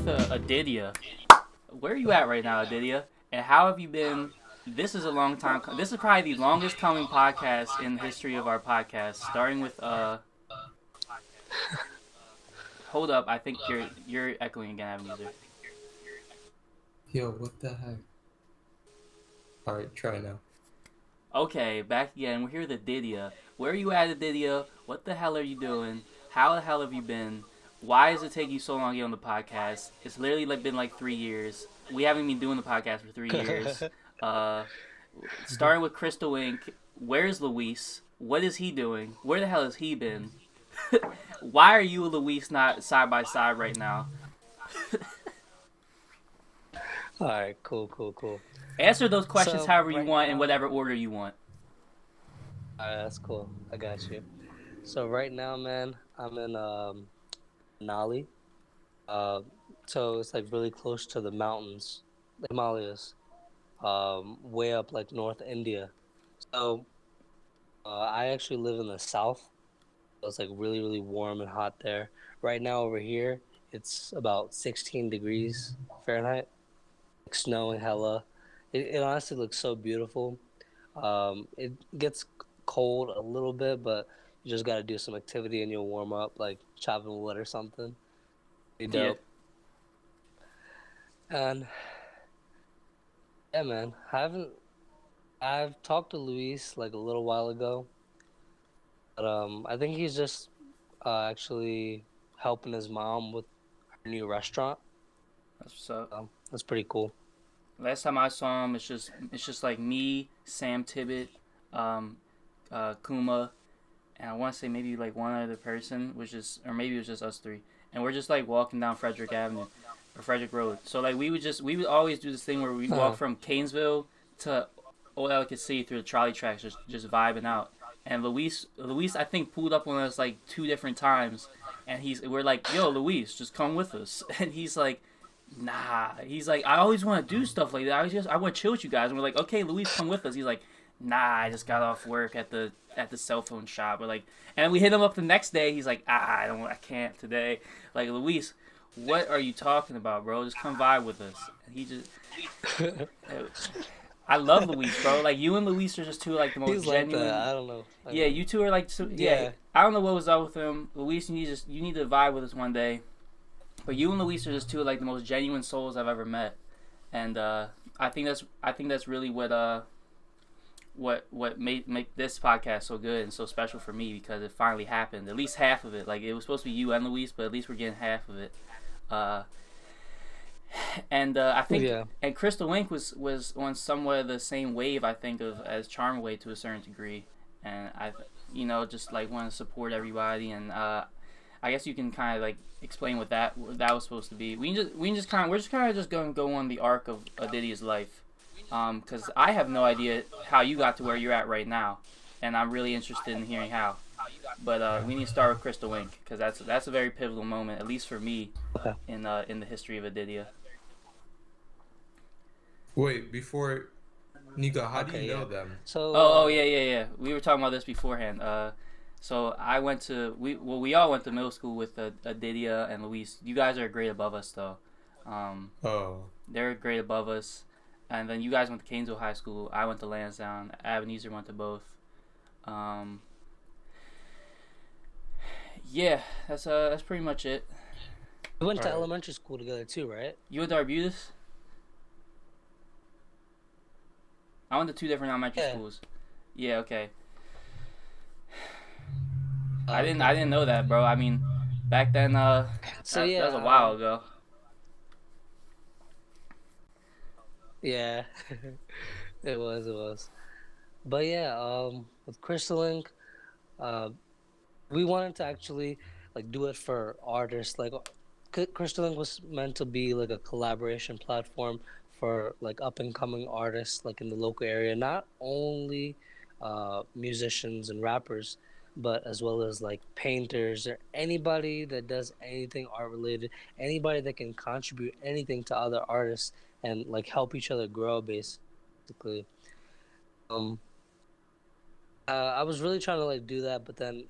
with Aditya. Where are you at right now, Aditya? And how have you been? This is a long time. This is probably the longest coming podcast in the history of our podcast. Starting with hold up, I think you're echoing again, Avenue User. Yo, what the heck? Alright, try now. Okay, back again. We're here with Aditya. Where are you at, Aditya? What the hell are you doing? How the hell have you been? Why does it take you so long to get on the podcast? It's literally been like 3 years. We haven't been doing the podcast for 3 years. Uh, Starting with Crystal Inc. Where's Luis? What is he doing? Where the hell has he been? Why are you and Luis not side by side right now? All right, cool. Answer those questions So however you right want in now, whatever order you want. all right, that's cool. I got you. So right now, man, I'm in Nali. Uh, so it's like really close to the mountains, the Himalayas, way up like North India. So I actually live in the south. So it's like really warm and hot there. Right now over here, it's about 16 degrees Fahrenheit, like snowing hella. It honestly looks so beautiful. It gets cold a little bit, but you just got to do some activity and you'll warm up, like chopping wood or something. Pretty Yeah. dope. And yeah, man, I've talked to Luis like a little while ago, but I think he's just actually helping his mom with her new restaurant. That's what's up. That's pretty cool. Last time I saw him, it's just like me, Sam Tibbet, um, Kuma, and I want to say maybe like one other person, which is or maybe it was just us three, and we're just like walking down Frederick Avenue or Frederick Road. So like we would always do this thing where we walk Uh, from Canesville to Old Ellicott City through the trolley tracks, just vibing out. And Luis I think pulled up on us like 2 different times, and we're like, yo Luis, just come with us, and he's like. Nah, he's like, I always want to do stuff like that. I want to chill with you guys. And we're like, okay, Luis, come with us. He's like, nah, I just got off work at the cell phone shop. We're like, and we hit him up the next day. He's like, I can't today. Like, Luis, what are you talking about, bro? Just come vibe with us. And he just, I love Luis, bro. Like, you and Luis are just two like the most he's like that. genuine. I don't know. Yeah, you two are like, yeah. Yeah. I don't know what was up with him, Luis. You need to vibe with us one day. But you and Luis are just two of like the most genuine souls I've ever met, and I think that's really what made make this podcast so good and so special for me because it finally happened. At least half of it. Like it was supposed to be you and Luis, but at least we're getting half of it. Uh, and I think Yeah. and Crystal Link was on somewhat of the same wave I think of as Charm Way to a certain degree, and I just like want to support everybody and I guess you can kind of like explain what that was supposed to be. We're just kind of just going to go on the arc of Aditya's life, because I have no idea how you got to where you're at right now, and I'm really interested in hearing how. But we need to start with Crystal Link because that's a very pivotal moment, at least for me, Okay. in the history of Aditya. Wait, before Nika, how do Okay. you know Yeah. them? So Oh yeah. We were talking about this beforehand. So I went to we all went to middle school with Aditya and Luis. You guys are a grade above us though. Um, Oh, they're a grade above us, and then you guys went to Canesville High School. I went to Lansdowne. Ebenezer went to both. Um, yeah, that's pretty much it. we went to alright. elementary school together too, right? You went to Arbutus. I went to two different elementary Yeah. schools. Yeah, okay. I Oh, didn't okay. I didn't know that, bro. I mean, back then So that was a yeah, while ago. yeah, it was. But yeah, with Crystal Link, uh, we wanted to actually like do it for artists. Like Crystal Link was meant to be like a collaboration platform for like up and coming artists like in the local area, not only musicians and rappers, but as well as like painters or anybody that does anything art related, anybody that can contribute anything to other artists and like help each other grow basically. Um, I was really trying to like do that, but then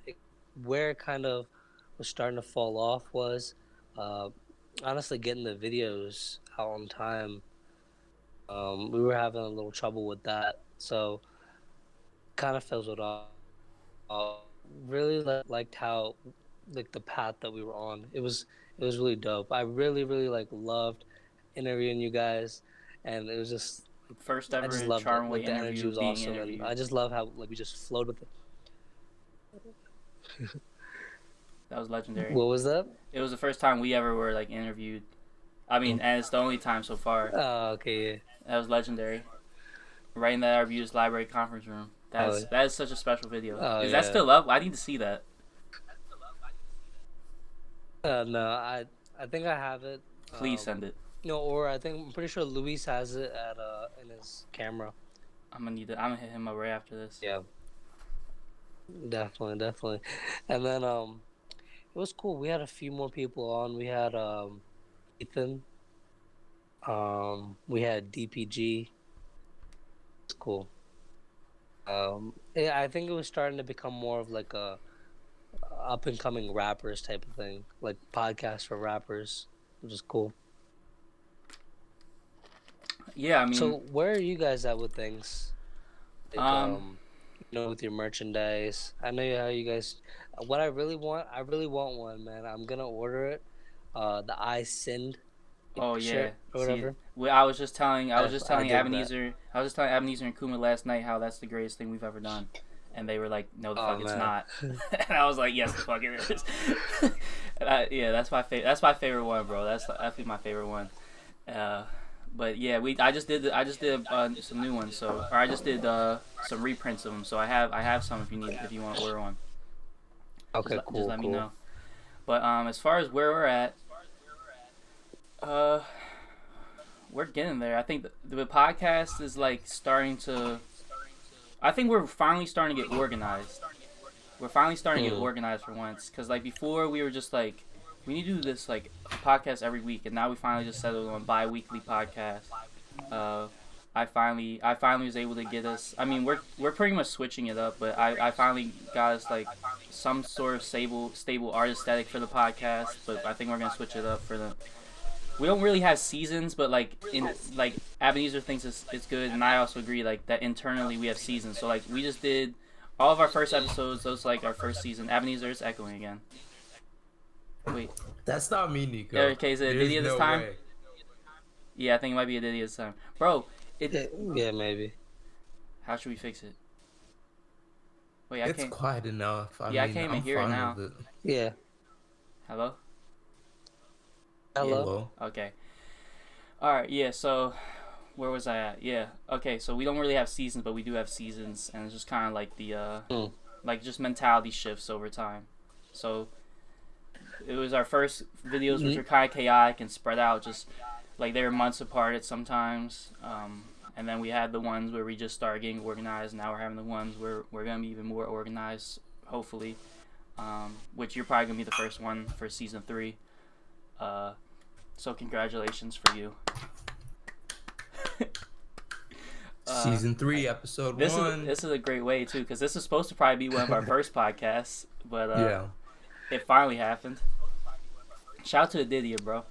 where it kind of was starting to fall off was uh, honestly getting the videos out on time. We were having a little trouble with that, so kind of fizzled out. Really liked how like the path that we were on. It was really dope. I really like loved interviewing you guys, and it was just First I just ever loved it. Charmway Like the energy interview was being awesome, and interviewed. I just love how like we just flowed with it. That was legendary. What was that? It was the first time we ever were like interviewed. I mean, and it's the only time so far. Oh, okay, yeah. That was legendary. Right in that Arbutus Library conference room. Oh, That is such a special video. oh Is that yeah. still up? I need to see that. No, I think I have it. Please send it. No, or I'm pretty sure Luis has it at in his camera. I'm gonna hit him up right after this. Yeah, definitely. And then it was cool. We had a few more people on. We had Ethan. We had DPG. It's cool. Yeah, I think it was starting to become more of like a up and coming rappers type of thing, like podcast for rappers, which is cool. Yeah, I mean, So where are you guys at with things? Like, um, with your merchandise. I know how you guys. What I really want one, man. I'm gonna order it. The I Sinned oh yeah. shirt or See, whatever. I was just telling I dig that. Ebenezer, and Kuma last night how that's the greatest thing we've ever done, and they were like, "No, the Oh fuck, it's man. not." And I was like, "Yes, the fuck it is." Yeah, that's my favorite. That's my favorite one, bro. That's definitely my favorite one. But yeah, I just did some new ones. Or I just did some reprints of them. So I have some if you want to order one. Okay, cool. Just let me Cool. know. But as far as where we're at, uh, we're getting there. I think the podcast is like starting to. I think we're finally starting to get organized. We're finally starting to get organized for once. Cause like before we were just like, we need to do this like podcast every week, and now we finally just settled on bi-weekly podcast. I finally was able to get us. I mean, we're pretty much switching it up, but I finally got us like some sort of stable art aesthetic for the podcast. But I think we're gonna switch it up for the. We don't really have seasons, but like Ebenezer thinks it's good, and I also agree like that internally we have seasons. So like we just did all of our first episodes. Those like our first season. Ebenezer is echoing again. Wait. That's not me, Nico. Okay, is it Aditya this time? Way. Yeah, I think it might be Aditya this time. Bro, Yeah, maybe. how should we fix it? Wait, It's quiet enough. I can't even hear it now. Yeah. Hello? Hello. Okay. Alright, yeah, so where was I at? Yeah. Okay, so we don't really have seasons, but we do have seasons, and it's just kind of like the like just mentality shifts over time. So it was our first videos, which were kind of chaotic and spread out, just like they were months apart at sometimes. And then we had the ones where we just started getting organized. Now we're having the ones where we're gonna be even more organized, hopefully. Which you're probably gonna be the first one for season 3. So congratulations for you. Season 3, episode 1. This is a great way too, because this is supposed to probably be one of our first podcasts, but yeah, it finally happened. Shout out to Aditya, bro.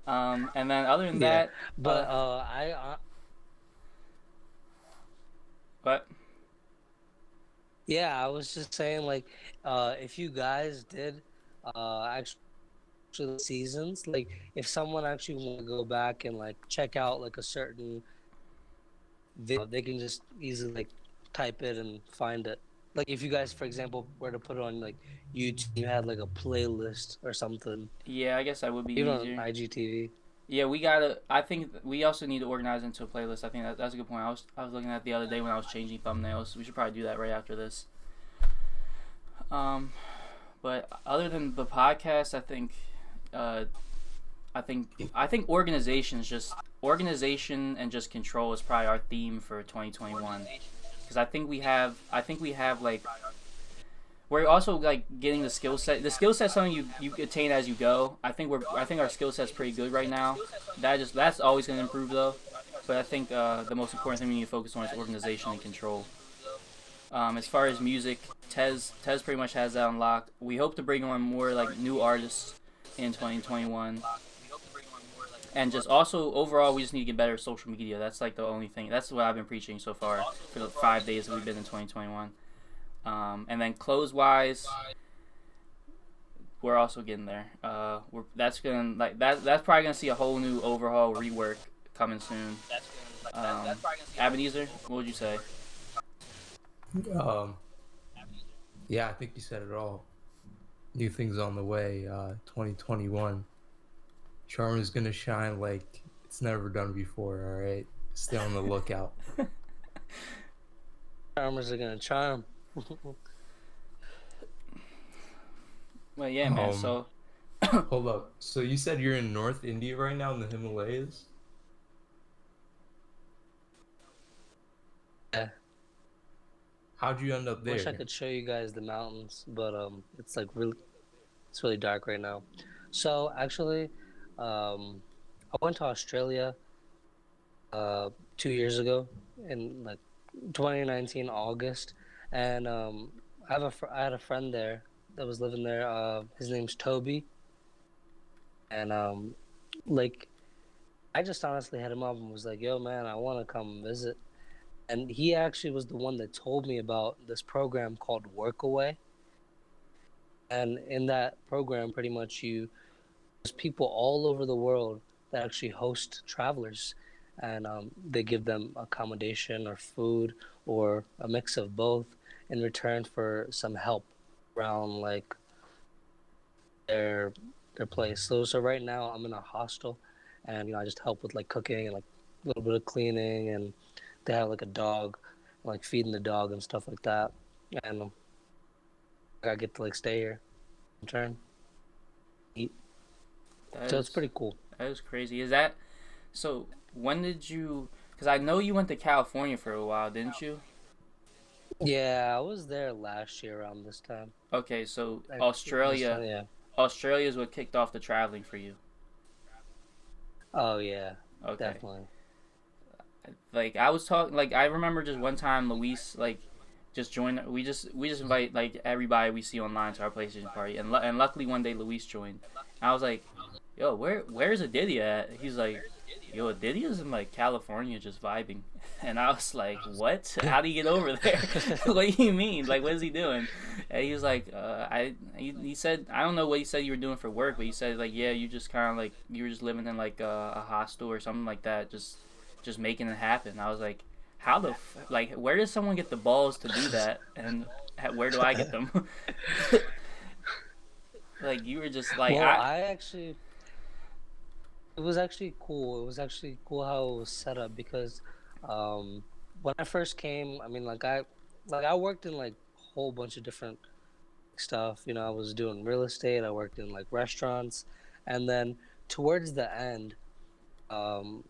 And then other than that, But what? yeah, I was just saying like if you guys did actually seasons, like if someone actually want to go back and like check out like a certain video, they can just easily like type it and find it. Like if you guys, for example, were to put it on like YouTube, you had like a playlist or something, Yeah, I guess that would be even on easier. IGTV. Yeah, we gotta. I think we also need to organize into a playlist. I think that's a good point. I was looking at the other day when I was changing thumbnails. We should probably do that right after this. But other than the podcast, I think organization and just control is probably our theme for 2021. Because I think we have like. We're also like getting the skill set. The skill set is something you attain as you go. I think our skill set's pretty good right now. That's always gonna improve though. But I think the most important thing we need to focus on is organization and control. As far as music, Tez pretty much has that unlocked. We hope to bring on more like new artists in 2021. and just also overall, we just need to get better at social media. That's like the only thing. That's what I've been preaching so far for the 5 days that we've been in 2021. And then clothes wise, we're also getting there. That's gonna like that. That's probably gonna see a whole new overhaul rework coming soon. Ebenezer, what would you say? Um, yeah, I think you said it all. New things on the way. 2021. Charm is gonna shine like it's never done before. All right, stay on the lookout. Charmers are gonna charm. Well, yeah, man. So, hold up. So you said you're in North India right now in the Himalayas? Yeah. How'd you end up there? Wish I could show you guys the mountains, but it's like it's really dark right now. So actually, I went to Australia 2 years ago in like 2019 August, and I had a friend there that was living there. His name's Toby, and like I just honestly hit him up and was like, "Yo, man, I want to come visit." And he actually was the one that told me about this program called Workaway. And in that program, pretty much there's people all over the world that actually host travelers, and they give them accommodation or food or a mix of both in return for some help around like their place. So right now I'm in a hostel, and I just help with like cooking and like a little bit of cleaning, and they have like a dog, like feeding the dog and stuff like that, and I get to like stay here, in turn, eat. So it's pretty cool. That is crazy. Is that so? When did you? Because I know you went to California for a while, didn't you? Yeah, I was there last year around this time. Okay, so Like, Australia. yeah. Australia is what kicked off the traveling for you. Oh yeah, Okay. definitely. Like I was talking, like I remember just one time Luis like just joined. We just invite like everybody we see online to our PlayStation party, and luckily one day Luis joined. And I was like, "Yo, where's Aditya at?" He's like, "Yo, Aditya's in like California just vibing," and I was like, "What? How do you get over there? What do you mean? Like, what is he doing?" And he was like, he said, I don't know what he said you were doing for work, but he said like, yeah, you just kind of like you were just living in like a hostel or something like that, just making it happen. I was like, how like where does someone get the balls to do that, and where do I get them? Like you were just like, Well, it was actually cool. It was actually cool how it was set up because when I first came, I mean, I worked in like a whole bunch of different stuff. I was doing real estate. I worked in like restaurants, and then towards the end, um,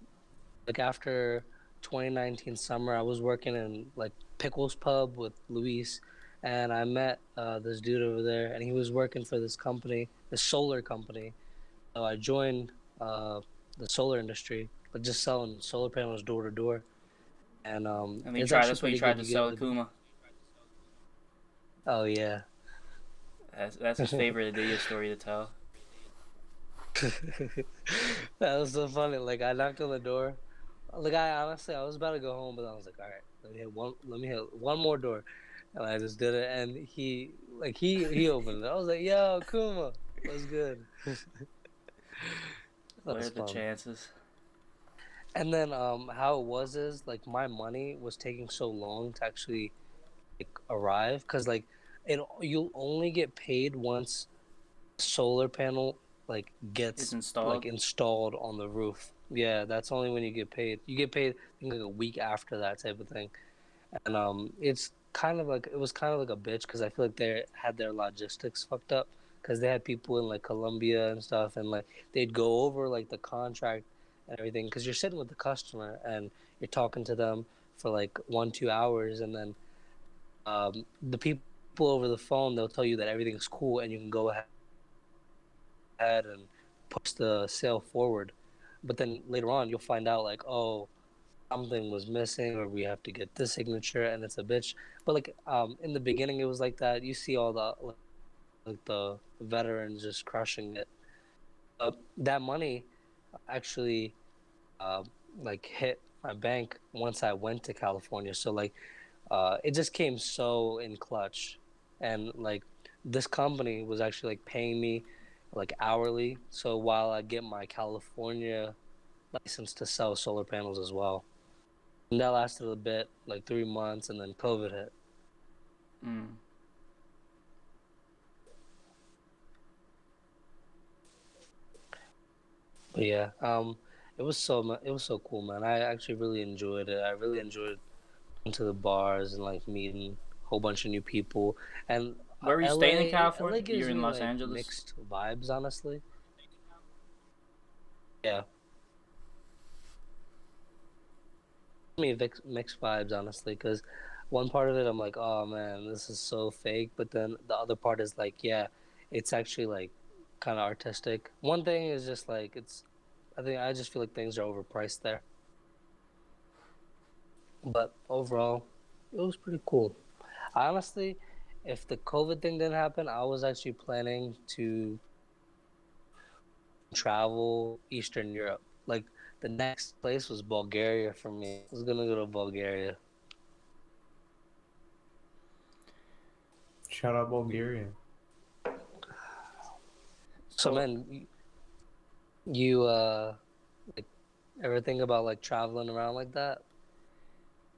like after 2019 summer, I was working in like Pickles Pub with Luis, and I met this dude over there, and he was working for this company, this solar company. So I joined the solar industry, like just selling solar panels door to door, and and it's actually that's what you pretty tried good. to sell Akuma. Oh yeah. That's his favorite Aditya story to tell. That was so funny. Like I knocked on the door. Like I was about to go home, but I was like, all right, let me hit one more door, and I just did it. And he opened it. I was like, yo, Kuma, what's good? That What was are the fun. chances? And then how it was is like my money was taking so long to actually like arrive because like you'll only get paid once solar panel like It's gets like installed. installed on the roof. Yeah, that's only when you get paid. You get paid I think like a week after that type of thing. And it was kind of like a bitch because I feel like they had their logistics fucked up because they had people in like Colombia and stuff, and like they'd go over like the contract and everything because you're sitting with the customer and you're talking to them for like 1-2 hours, and then the people over the phone, they'll tell you that everything's cool and you can go ahead and push the sale forward. But then later on, you'll find out like, oh, something was missing, or we have to get this signature, and it's a bitch. But like, in the beginning, it was like that. You see all the veterans just crushing it. That money, actually uh, like hit my bank once I went to California. So like it just came so in clutch, and like this company was actually like paying me like hourly. So while I get my California license to sell solar panels as well, and that lasted a bit, like 3 months, and then COVID hit. Mm. But yeah, it was so cool, man. I actually really enjoyed it. I really enjoyed going to the bars and like meeting a whole bunch of new people. And Where were you staying in LA California? You're gives in me Los like Angeles. mixed vibes, honestly. Yeah, mixed vibes, honestly, because one part of it I'm like, oh man, this is so fake, but then the other part is like, yeah, it's actually like kind of artistic. One thing is just like I think I just feel like things are overpriced there, but overall, it was pretty cool. Honestly, if the COVID thing didn't happen, I was actually planning to travel Eastern Europe. Like the next place was Bulgaria for me. I was gonna go to Bulgaria. Shout out Bulgaria. So So man, you like ever think about like traveling around like that?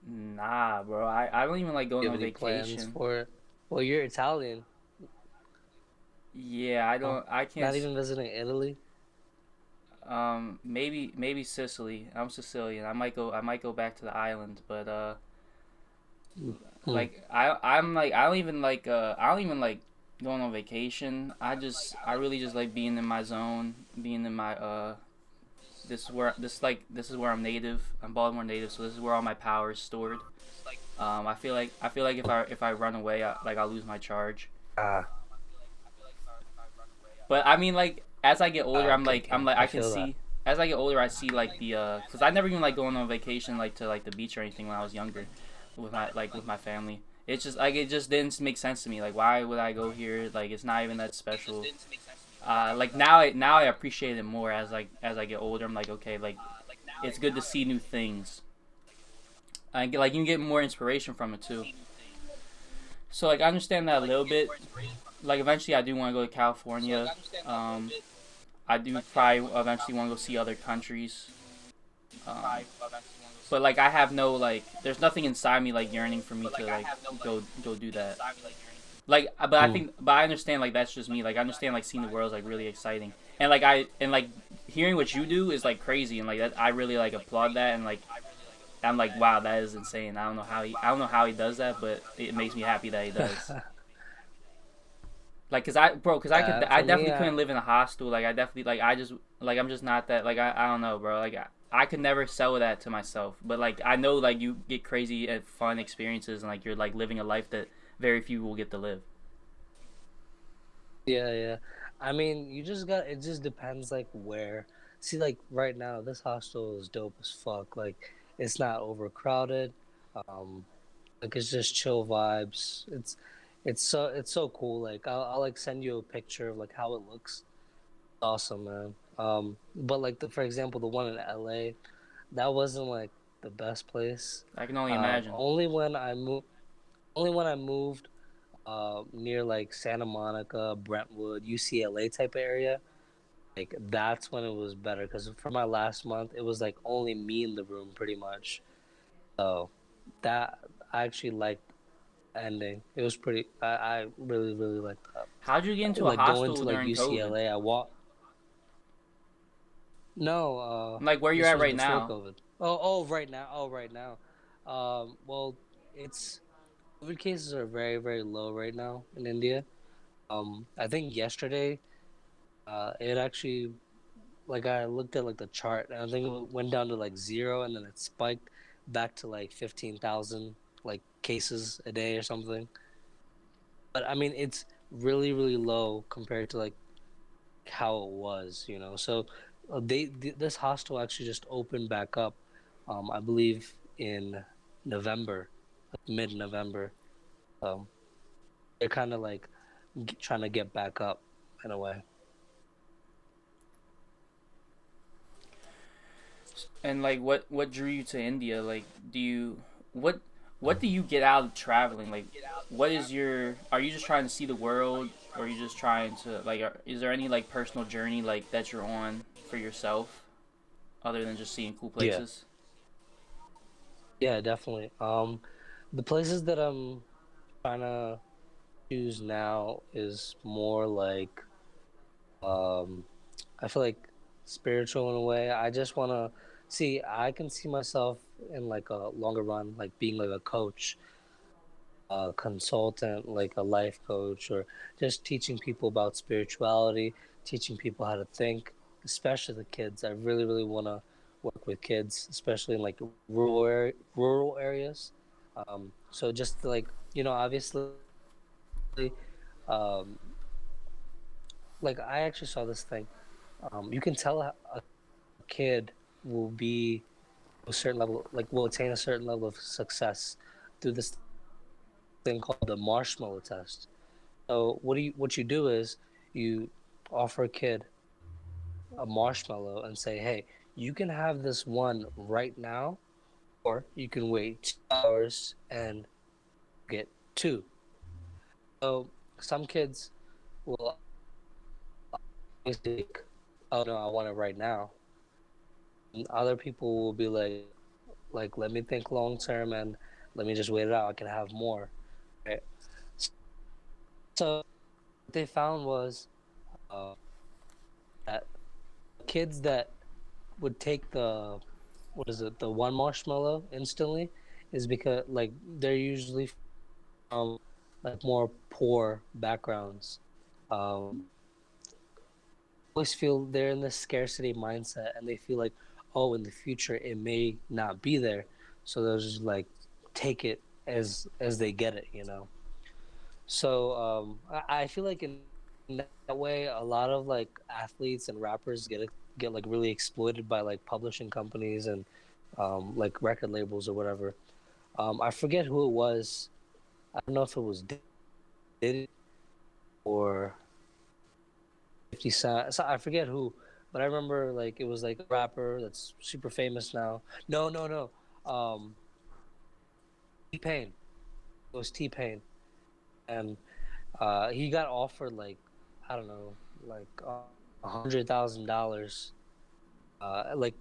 nah, bro. I don't even like Do going you have on any plans vacation. for it? Well, you're Italian, Yeah, I huh? don't. I can't. Not even visiting Italy? Maybe Sicily. I'm Sicilian. I might go back to the island, but Hmm. like I'm like I don't even like I don't even like going on vacation. I really just like being in my zone, being in my this is where I'm native. I'm Baltimore native, so this is where all my power is stored. I feel like if I run away, I'll lose my charge. Ah, But I mean, like as I get older, okay, I'm okay. like I I can feel that. see. As I get older, I see like the because I never even like going on vacation like to like the beach or anything when I was younger, with my family. It's just like it just didn't make sense to me. Like why would I go here? Like it's not even that special. Like now I appreciate it more as I get older. I'm like okay, like it's good to see new things. I get like you can get more inspiration from it too. So like I understand that a little bit. Like eventually I do want to go to California. Um, I do probably eventually want to go see other countries. Um, but like I have no like, there's nothing inside me like yearning for me to like go do that. Like, Hmm. but I understand like that's just me. Like I understand like seeing the world is like really exciting, and like hearing what you do is like crazy, and like that I really like applaud that, and like I'm like wow that is insane. I don't know how he does that, but it makes me happy that he does. Like, cause I For me, definitely couldn't live in a hostel. Like, I definitely, like, I just, like, I'm just not that. Like, I don't know, bro. Like, I could never sell that to myself. But like, I know, like, you get crazy and fun experiences, and like, you're like living a life that very few will get to live. yeah, yeah. I mean, you just got. It just depends, like where. See, like right now, this hostel is dope as fuck. Like, it's not overcrowded. Um, like it's just chill vibes. It's so cool. Like I'll like send you a picture of like how it looks. Awesome, man. But like for example, the one in LA, that wasn't like the best place. I can only imagine. Only when I moved near like Santa Monica, Brentwood, UCLA type of area, like that's when it was better. Because for my last month, it was like only me in the room pretty much. So that I actually liked the ending. It was pretty. I really really liked that. How'd you get into a Like going hostel to like during COVID? UCLA, I walked. No, Like, where you're this at was right before now? COVID. Right now. Oh, right now. Well, it's COVID cases are very very low right now in India. I think yesterday, it actually like I looked at like the chart, and I think it went down to like zero, and then it spiked back to like 15,000 like cases a day or something. But I mean, it's really really low compared to like how it was, you know. So this hostel actually just opened back up, I believe in November, like mid-November. Um, they're kind of like trying to get back up in a way. And like, what drew you to India? Like, do you what what do you get out of traveling? Like, what is your? Are you just trying to see the world, or are you just trying to like? Is there any like personal journey like that you're on for yourself, other than just seeing cool Yeah, places? yeah, definitely. The places that I'm trying to choose now is more like um I feel like spiritual in a way. I just want to see, I can see myself in like a longer run, like being like a coach, a consultant, like a life coach, or just teaching people about spirituality, teaching people how to think, especially the kids. I really, really want to work with kids, especially in like rural areas. So just like, obviously, um, like I actually saw this thing. You can tell a kid will be a certain level, like will attain a certain level of success through this thing called the marshmallow test. So what you do is you offer a kid a marshmallow and say, "Hey, you can have this one right now, or you can wait 2 hours and get two." So some kids will obviously, "Oh no, I want it right now." And other people will be like, let me think long term and let me just wait it out. I can have more. Right? So what they found was uh, that kids that would take the what is it, the one marshmallow instantly, is because like they're usually from like more poor backgrounds. Um, always feel they're in this scarcity mindset, and they feel like, oh, in the future it may not be there, so they'll just like take it as they get it. So I feel like in that way, a lot of like athletes and rappers get like really exploited by like publishing companies and like record labels or whatever. I forget who it was. I don't know if it was Diddy or 50 Cent. So I forget who, but I remember like it was like a rapper that's super famous now. No, no, no. T Pain. It was T Pain, and he got offered like, I don't know, like $100,000, like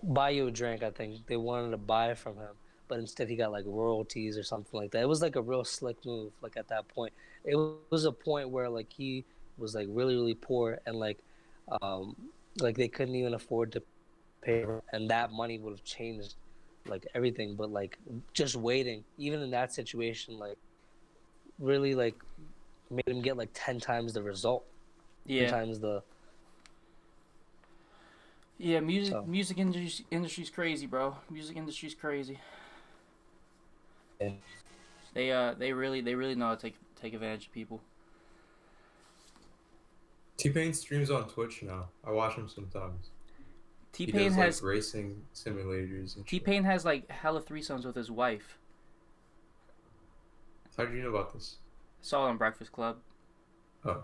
buy you a drink. I think they wanted to buy from him, but instead he got like royalties or something like that. It was like a real slick move. Like at that point, it was a point where like he was like really really poor, and um, like they couldn't even afford to pay, and that money would have changed like everything. But like just waiting, even in that situation, like really like made him get like 10 times the result, ten Yeah, times the yeah. Music so. music industry's crazy, bro. Music industry's crazy. Yeah. They really know how to take advantage of people. T-Pain streams on Twitch now. I watch him sometimes. T He Pain does like has racing simulators and T shit. Pain has like hella threesomes with his wife. How did you know about this? Saw it on Breakfast Club. Oh,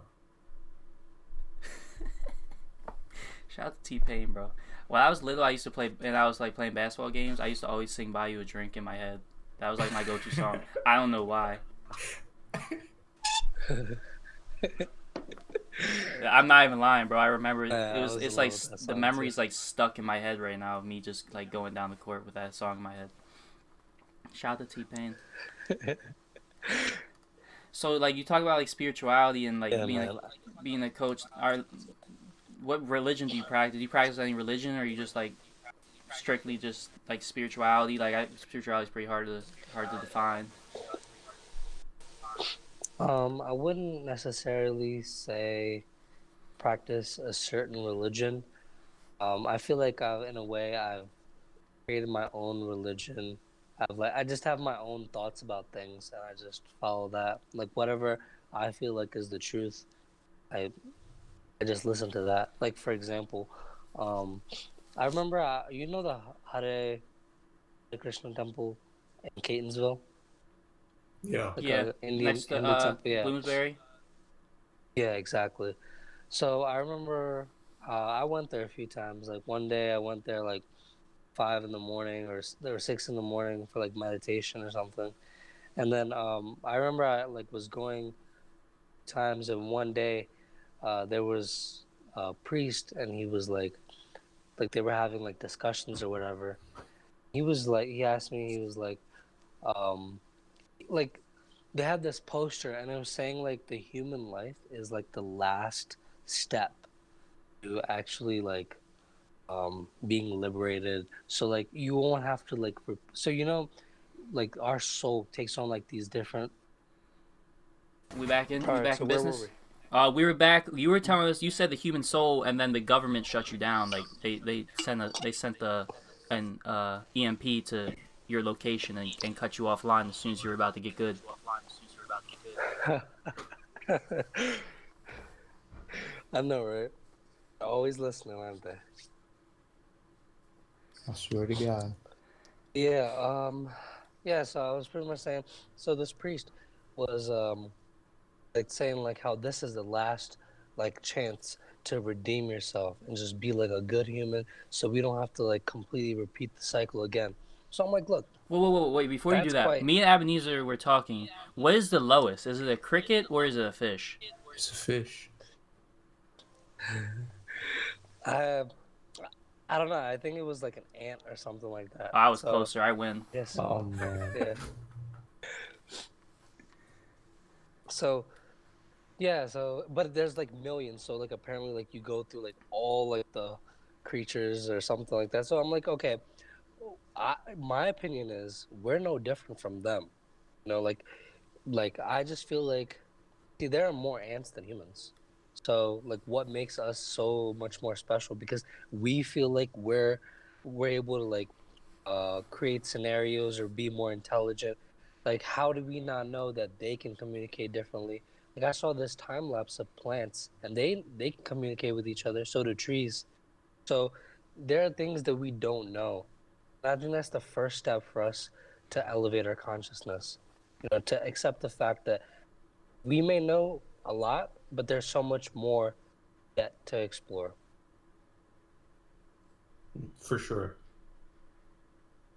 Shout out to T Pain, bro. When I was little, I used to play, and I was like playing basketball games. I used to always sing "Buy You a Drink" in my head. That was like my go-to song. I don't know why. I'm not even lying, bro. I remember it I was. was in It's like love with that the song too. memories like stuck in my head right now of me just like going down the court with that song in my head. Shout out to T Pain. So like you talk about like spirituality and like Yeah, man. being a coach. Are what religion do you practice? Do you practice any religion, or are you just like strictly just like spirituality? Spirituality is pretty hard to define. I wouldn't necessarily say practice a certain religion. I feel like in a way, I've created my own religion. I just have my own thoughts about things, and I just follow that. Like whatever I feel like is the truth, I I just listen to that. Like for example, um, I remember the Hare Krishna temple in Catonsville, yeah. like Yeah, a Indian next to Hindu temple. Yeah, Bloomsbury. yeah, exactly. So I remember I went there a few times. Like one day I went there like 5 in the morning or 6 in the morning for like meditation or something. And then I remember I like was going times, and one day there was a priest, and he was like they were having like discussions or whatever. He asked me, he was um like they had this poster, and it was saying like the human life is like the last step to actually like being liberated. So like you won't have to like so like our soul takes on like these different. We back in? All We right, back so in where were we? business? We were back. You were telling us. You said the human soul, and then the government shut you down. Like they sent an EMP to your location and cut you offline as soon as you were about to get good. I know, right? Always listening, aren't they? I swear to God. Yeah, yeah, so I was pretty much saying, so this priest was like saying like how this is the last like chance to redeem yourself and just be like a good human, so we don't have to like completely repeat the cycle again. So I'm like, look, Whoa, wait! Before you do that's that, quite. me and Ebenezer were talking. What is the lowest? Is it a cricket or is it a fish? It's a fish. I I don't know. I think it was like an ant or something like that. I was So closer. I win. yes, Oh man. yeah. So yeah, so but there's like millions. So like apparently like you go through like all like the creatures or something like that. So I'm like, okay, my opinion is we're no different from them. Like I just feel like, see, there are more ants than humans. So like what makes us so much more special, because we feel like we're able to like create scenarios or be more intelligent. Like how do we not know that they can communicate differently? Like I saw this time lapse of plants, and they can communicate with each other. So do trees. So there are things that we don't know. And I think that's the first step for us to elevate our consciousness. To accept the fact that we may know a lot, but there's so much more yet to explore. For sure.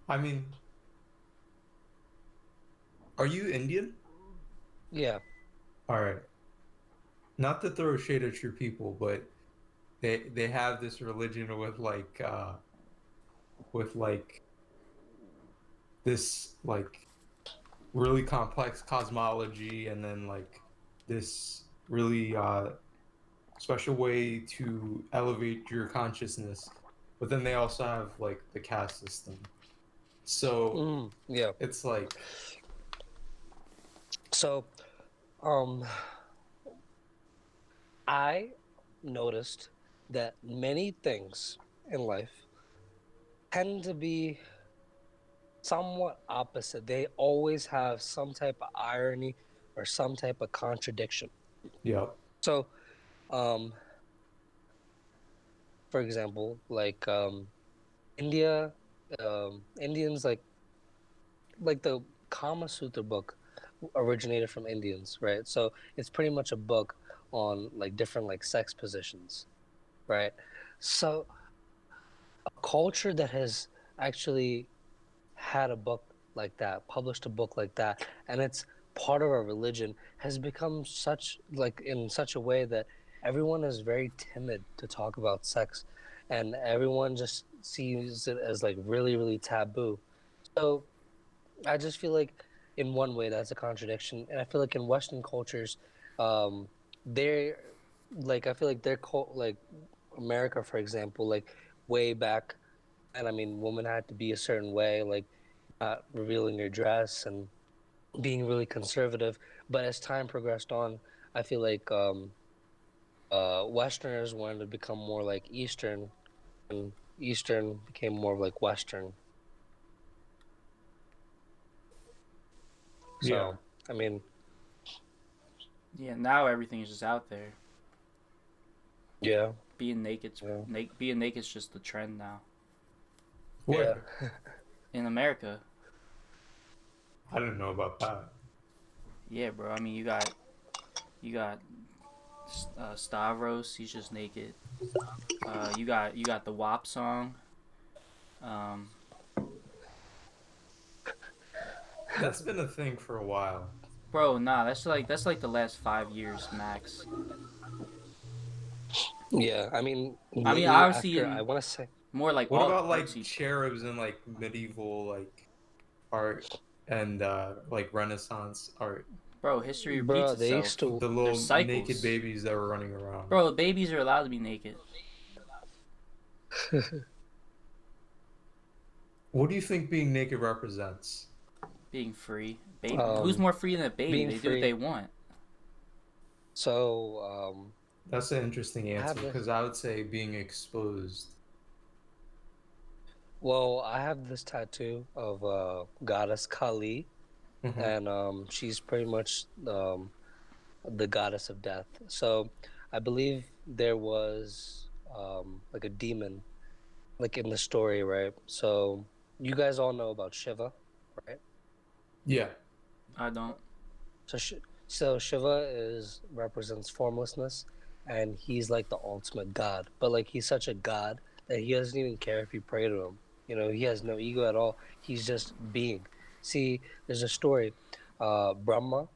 I mean, are you Indian? Yeah. All right. Not to throw shade at your people, but they have this religion with like this like really complex cosmology, and then like this really special way to elevate your consciousness. But then they also have like the caste system. So Yeah. it's like, So, um, I noticed that many things in life tend to be somewhat opposite. They always have some type of irony or some type of contradiction. yeah, So, um, for example, like India, Indians like the Kama Sutra book originated from Indians, right? So it's pretty much a book on like different like sex positions, right? So a culture that has actually had a book like that, published a book like that, and it's part of our religion, has become such like in such a way that everyone is very timid to talk about sex, and everyone just sees it as like really, really taboo. So I just feel like in one way that's a contradiction, and I feel like in Western cultures, they're like I feel like like America, for example, like way back, and I mean, women had to be a certain way, like not revealing your dress and being really conservative. But as time progressed on, I feel like Westerners wanted to become more like Eastern, and Eastern became more like Western. yeah, So I mean, Yeah, now everything is just out there. yeah, yeah, Being naked's just the trend now yeah. where? in America. I didn't know about that. Yeah, bro. I mean, you got Stavros, he's just naked. You got the WAP song. Um, That's been a thing for a while. bro, nah, that's like the last 5 years max. Yeah, I mean, I mean, lately obviously after I in want to say, more like What alt about like artsy. cherubs and like medieval like art and like Renaissance art? Bro, history repeats bro, they used itself. to. The There's little naked cycles. babies that were running around. Bro, babies are allowed to be naked. What do you think being naked represents? Being free. Baby, who's um, more free than a baby? being They do what free. they want. So That's an interesting I answer have this. because I would say being exposed. Well, I have this tattoo of goddess Kali, Hmm. and she's pretty much the goddess of death. So I believe there was like a demon, like in the story, right? So you guys all know about Shiva, right? Yeah. I don't. So so Shiva is represents formlessness, and he's like the ultimate god. But like he's such a god that he doesn't even care if you pray to him. You know, he has no ego at all. He's just being. See, there's a story. Brahma,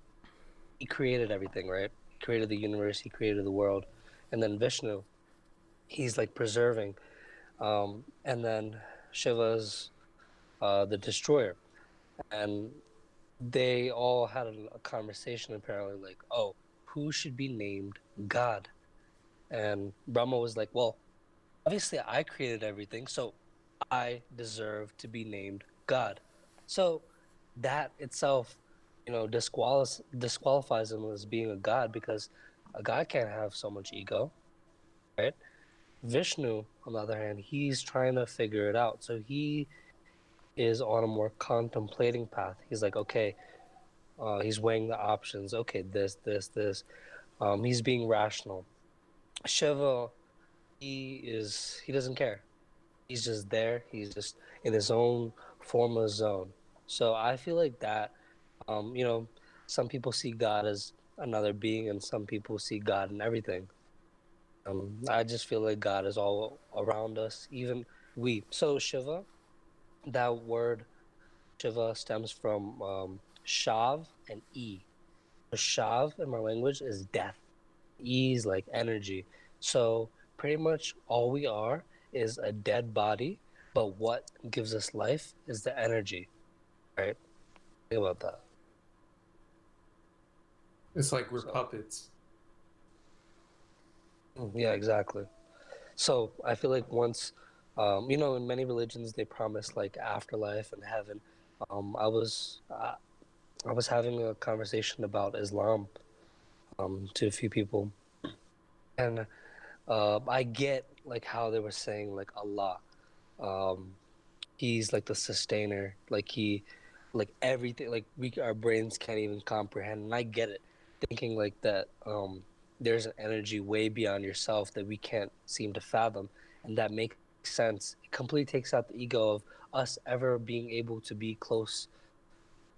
he created everything, right? He created the universe. He created the world, and then Vishnu, he's like preserving. And then Shiva's the destroyer, and they all had a conversation apparently like, oh, who should be named God? And Brahma was like, well, obviously I created everything, so I deserve to be named God. So that itself, you know, disqualifies him as being a god, because a god can't have so much ego, right? Vishnu, on the other hand, he's trying to figure it out. So he is on a more contemplating path. He's like, okay, he's weighing the options. Okay, this. He's being rational. Shiva, he doesn't care. He's just there. He's just in his own formless zone. So I feel like that. You know, some people see God as another being, and some people see God in everything. I just feel like God is all around us, even we. So Shiva, that word Shiva stems from Shav and E. Shav in my language is death. E is like energy. So pretty much all we are is a dead body, but what gives us life is the energy, right? Think about that. It's like we're So puppets. yeah, exactly. So I feel like once, you know, in many religions they promise like afterlife and heaven. Um, I was uh, I was having a conversation about Islam to a few people, and I get like how they were saying like Allah, um, he's like the sustainer, like he, like everything, like we our brains can't even comprehend, and I get it, thinking like that. There's an energy way beyond yourself that we can't seem to fathom, and that makes sense. It completely takes out the ego of us ever being able to be close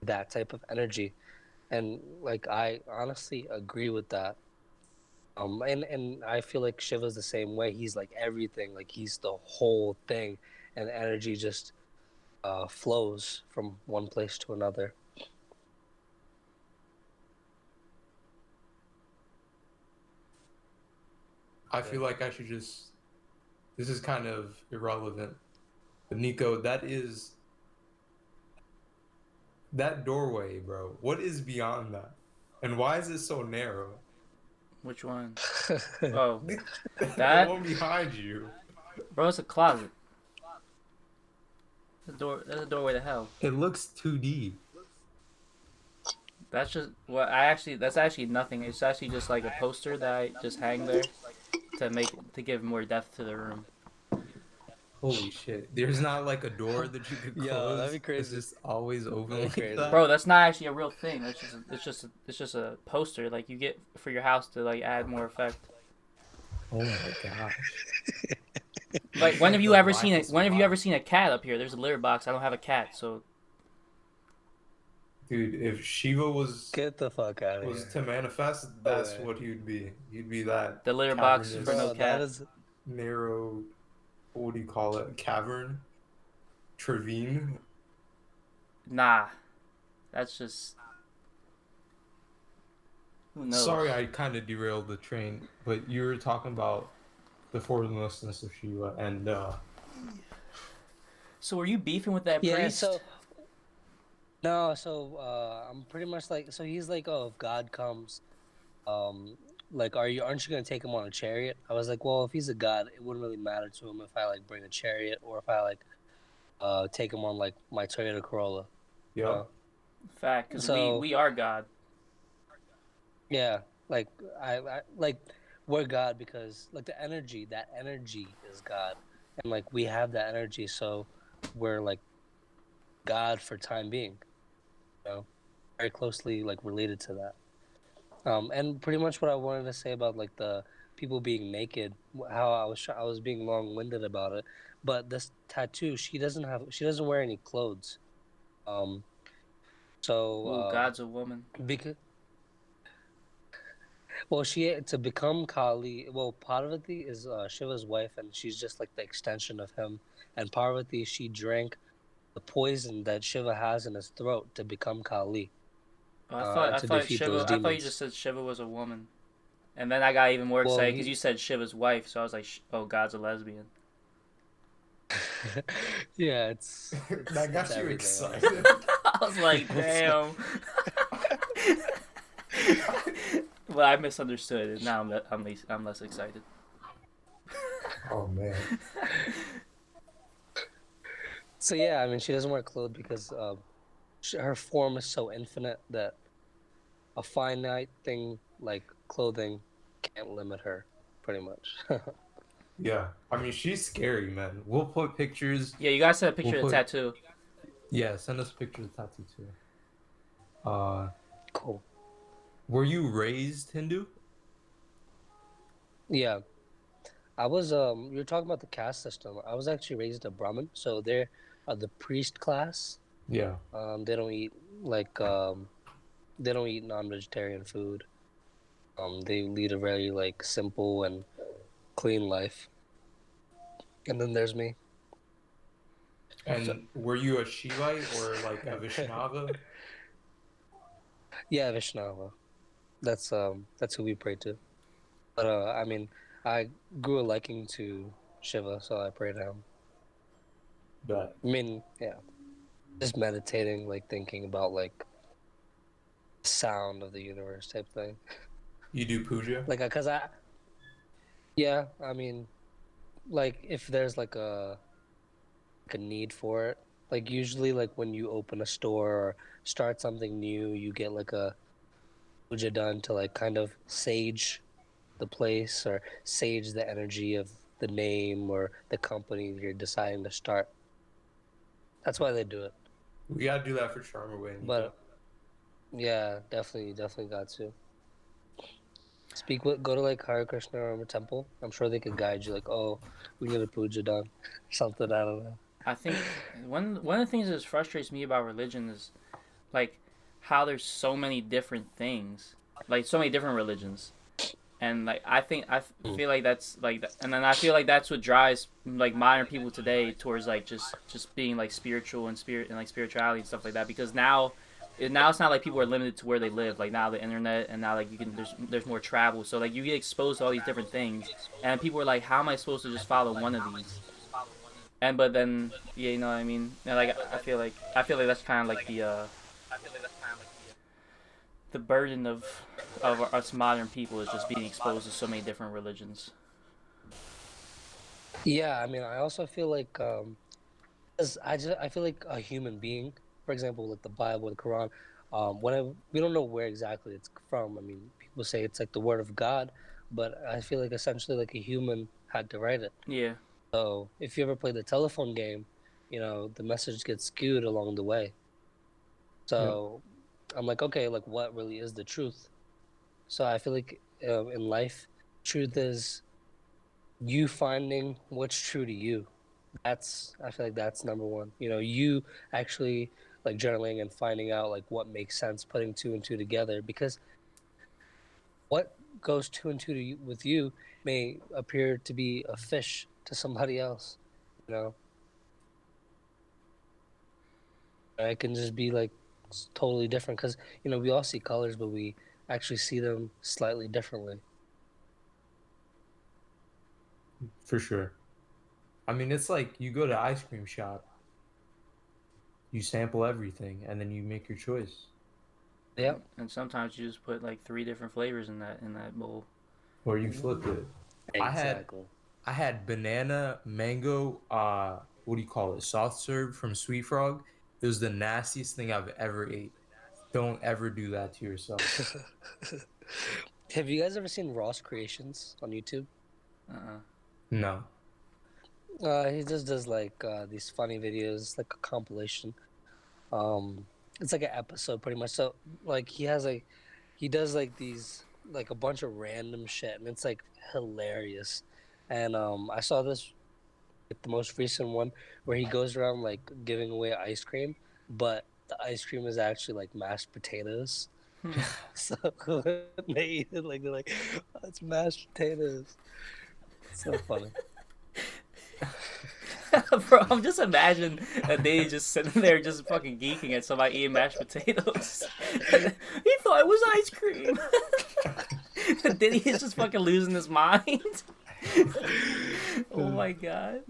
to that type of energy, and like I honestly agree with that. And I feel like Shiva's the same way. He's like everything, like he's the whole thing, and energy just flows from one place to another. I Yeah. feel like I should just. This is kind of irrelevant. But Nico, that doorway, bro. What is beyond that? And why is it so narrow? Which one? Oh, The that one behind you. bro, it's a closet. The door. That's a doorway to hell. It looks 2D. That's just what I actually. That's actually nothing. It's actually just like a poster that I just hang there to give more depth to the room. Holy shit. There's not like a door that you could Yo, that'd be close. It's crazy. just always open That'd be like crazy. that. Bro, that's not actually a real thing. It's just a poster like you get for your house to like add more effect. Oh my gosh. Like It's when like have you the ever seen it? blackest When have you box. ever seen a cat up here? There's a litter box. I don't have a cat, so Dude, if Shiva Get the fuck out of was here. to manifest, No that's way. what he'd be. He'd be that The litter box for no cavernous, Bro, that cat. is narrow, what do you call it? Cavern? Trevine? Nah, that's just who knows. Sorry, I kind of derailed the train, but you were talking about the formlessness of Shiva, and So were you beefing with that yeah, he's priest? so no, so I'm pretty much like so he's like, oh, if God comes, um like aren't you gonna take him on a chariot? I was like, well, if he's a god, it wouldn't really matter to him if I like bring a chariot or if I like take him on like my Toyota Corolla. yep, Fact, because we So we are God. yeah, like I like we're God because like that energy is God, and like we have that energy, so we're like God for time being, you know, very closely like related to that. And pretty much what I wanted to say about like the people being naked, how I was being long winded about it, but this tattoo, she doesn't wear any clothes. Um, so Ooh, God's a woman. because well, she to become Kali. Well, Parvati is Shiva's wife, and she's just like the extension of him. And Parvati, she drank the poison that Shiva has in his throat to become Kali, Oh, I and to thought defeat those Shiva. I thought you demons. just said Shiva was a woman, and then I got even more Well, excited because you said Shiva's wife. So I was like, oh, God's a lesbian. yeah, that it's got you everything, honestly. excited. I was like, damn. Well, I misunderstood it. Now I'm less excited. Oh man, So yeah, I mean, she doesn't wear clothes because her form is so infinite that a finite thing like clothing can't limit her, pretty much. yeah. I mean, she's scary, man. We'll put pictures. Yeah, you guys sent a We'll picture of the put tattoo. yeah. Send us pictures of tattoo too. Uh, Cool. were you raised Hindu? Yeah. I was you're talking about the caste system. I was actually raised a Brahmin, so they're the priest class. Yeah. They don't eat like they don't eat non-vegetarian food. They lead a very like simple and clean life. And then there's me. So And were you a Shivite or like a Vishnava? yeah, Vaishnava. That's who we pray to. But I mean, I grew a liking to Shiva, so I pray to him. But I mean, yeah, just meditating, like thinking about like sound of the universe type thing. you do puja? Cause yeah, I mean, like if there's like a need for it, like usually like when you open a store or start something new, you get like a puja done to like kind of sage the place or sage the energy of the name or the company you're deciding to start. That's why they do it. We gotta do that for Charmaway, Nico. But yeah, definitely got to. Go to like Hare Krishna or a temple. I'm sure they could guide you. Like, oh, we need a puja done, something. I don't know. I think one of the things that frustrates me about religion is like how there's so many different things, like so many different religions, and like I Mm. feel like that's like, and then I feel like that's what drives like modern people today towards like just being like spiritual and spirit and like spirituality and stuff like that, because now it's not like people are limited to where they live. Like now the internet, and now like you can there's more travel, so like you get exposed to all these different things, and people are like, how am I supposed to just follow one of these? And but then yeah, you know what I mean. And like I feel like that's kind of like the burden of us modern people is just being exposed to so many different religions. Yeah, I mean, I also feel like 'cause I feel like a human being, for example, like the Bible, the Quran, whenever we don't know where exactly it's from. I mean, people say it's like the word of God, but I feel like essentially like a human had to write it. Yeah, So if you ever play the telephone game, you know, the message gets skewed along the way. Yeah. So I'm like, okay, like what really is the truth? So I feel like in life, truth is you finding what's true to you. I feel like that's number one. You know, you actually like journaling and finding out like what makes sense, putting two and two together, because what goes two and two to you, with you may appear to be a fish to somebody else, you know. It can just be like totally different because we all see colors, but we actually see them slightly differently. For sure. I mean, it's like you go to ice cream shop, you sample everything, and then you make your choice. Yep. And sometimes you just put like 3 different flavors in that bowl. Or you flip it. I had Exactly. I had banana, mango, what do you call it? Soft serve from Sweet Frog. It was the nastiest thing I've ever ate. Don't ever do that to yourself. Have you guys ever seen Ross Creations on YouTube? Uh-uh. No. He just does like these funny videos, like a compilation. Um, it's like an episode pretty much. So like he does like these like a bunch of random shit, and it's like hilarious. And I saw this like the most recent one where he goes around like giving away ice cream, but the ice cream is actually like mashed potatoes. So when they eat it, like they're like, oh, it's mashed potatoes. So funny. Bro, I'm just imagining a day just sitting there just fucking geeking at somebody eating mashed potatoes. He thought it was ice cream. Then he's just fucking losing his mind. Oh my god.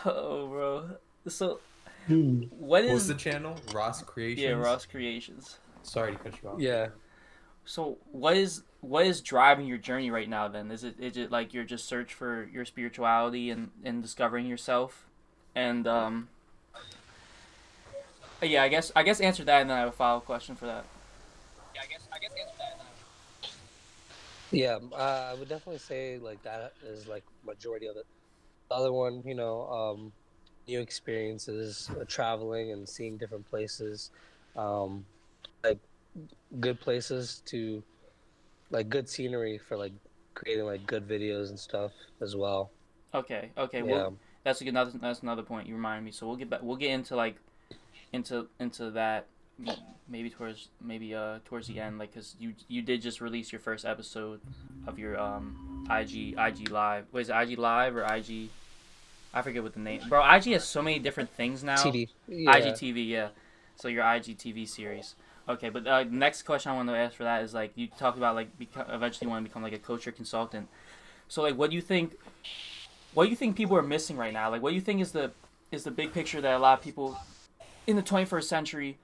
Oh, bro. So, what What's is. the channel? Ross Creations? Yeah, Ross Creations. Sorry to cut you off. Yeah. So, what is driving your journey right now then? Is it like you're just search for your spirituality and discovering yourself? And yeah, I guess answer that and then I have a follow up question for that. Yeah, I would definitely say like that is like majority of it. The other one, new experiences, traveling and seeing different places, um, like good places to like good scenery for like creating like good videos and stuff as well. Okay. Well, Yeah. that's another point you reminded me. So we'll get into like into that maybe towards the end, like because you did just release your first episode of your IG live. Wait, is it IG live or IG? I forget what the name. Bro, IG has so many different things now. TV. Yeah. IGTV, yeah. So your IGTV series. Okay, but next question I want to ask for that is like you talked about like eventually want to become like a coach or consultant. So like what do you think? What do you think people are missing right now? Like what do you think is the big picture that a lot of people in the 21st century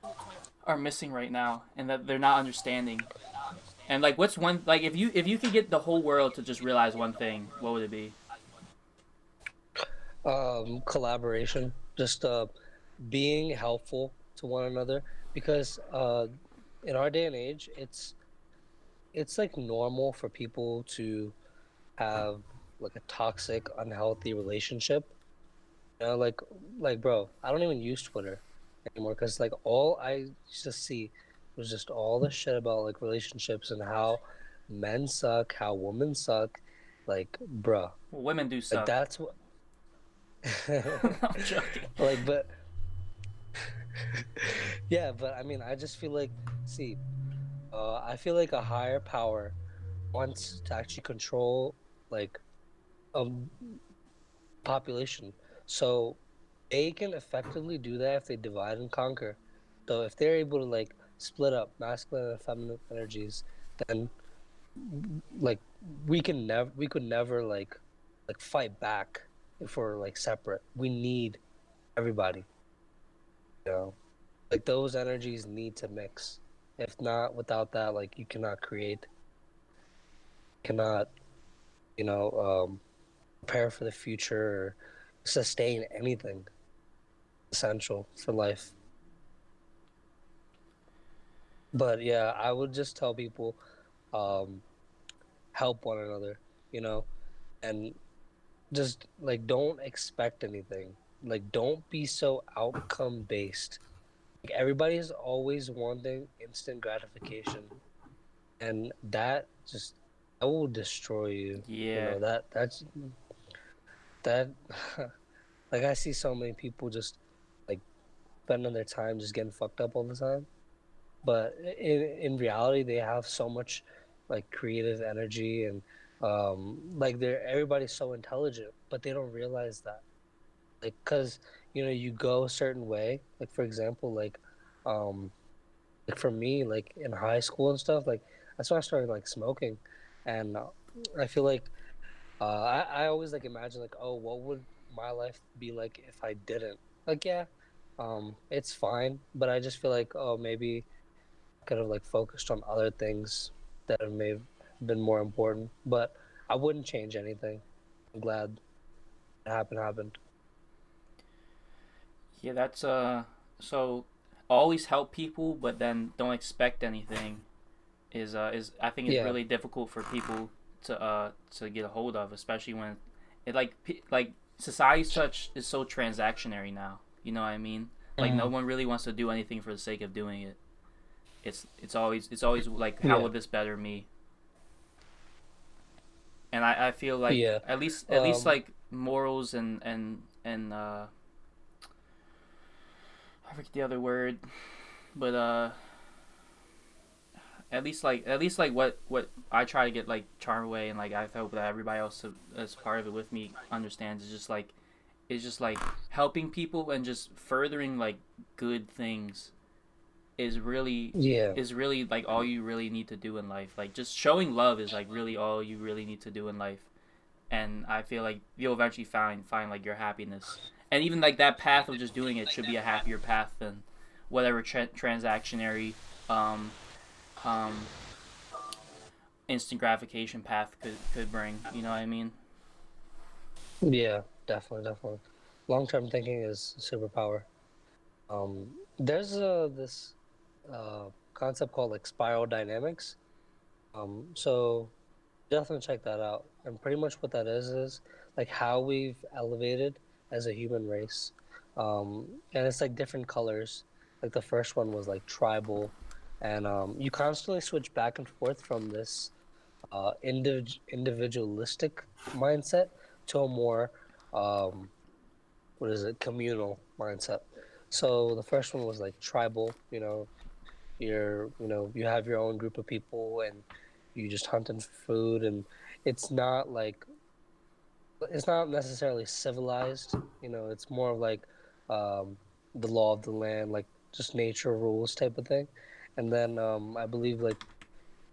are missing right now and that they're not understanding? And like what's one like if you could get the whole world to just realize one thing, what would it be? Collaboration, just being helpful to one another, because in our day and age, it's like normal for people to have like a toxic, unhealthy relationship. Like bro, I don't even use Twitter anymore because like all I used to see was just all the shit about like relationships and how men suck, how women suck. Like, bruh, Well, women do like suck. that's what. I'm joking. Like, but yeah, but I mean, I just feel like, see, I feel like a higher power wants to actually control like um population, so they can effectively do that if they divide and conquer. So if they're able to like split up masculine and feminine energies, then like we could never like fight back if we're like separate. We need everybody, you know. Like those energies need to mix. If not, without that, like you cannot create, cannot, prepare for the future or sustain anything essential for life. But yeah, I would just tell people, um, help one another, you know, and just like don't expect anything. Like don't be so outcome based. Like everybody's always wanting instant gratification, and that will destroy you. You Yeah. know that like I see so many people just like spending their time just getting fucked up all the time. But in reality, they have so much like creative energy and like they're everybody's so intelligent, but they don't realize that. Like, cause you go a certain way. Like for example, um, like for me, like in high school and stuff, like that's when I started like smoking, and I feel like I always like imagine like, oh, what would my life be like if I didn't? Like, yeah, it's fine, but I just feel like, oh, maybe I could have like focused on other things that have may have been more important. But I wouldn't change anything. I'm glad it happened. Yeah, that's so always help people, but then don't expect anything is I think is Yeah. really difficult for people to get a hold of, especially when it like society's such is so transactionary now. You know what I mean? Like no Mm. one really wants to do anything for the sake of doing it. It's always like how Yeah. would this better me? And I feel like Yeah. at least Um. like morals and I forget the other word, but at least like what I try to get like charm away, and like I hope that everybody else as part of it with me understands is just like helping people and just furthering like good things is really Yeah. is really like all you really need to do in life. Like just showing love is like really all you really need to do in life. And I feel like you'll eventually find like your happiness. And even like that path of just doing it should be a happier path than whatever transactionary um um instant gratification path could bring. You know what I mean? Yeah. Definitely. Definitely. Long-term thinking is a superpower. There's this concept called like spiral dynamics. So definitely check that out. And pretty much what that is like how we've elevated as a human race. And it's like different colors. Like the first one was like tribal, and you constantly switch back and forth from this individualistic mindset to a more um, what is it, communal mindset. So the first one was like tribal. You have your own group of people and you just hunting for food, and it's not like it's not necessarily civilized. It's more of like um, the law of the land, like just nature rules type of thing. And then I believe like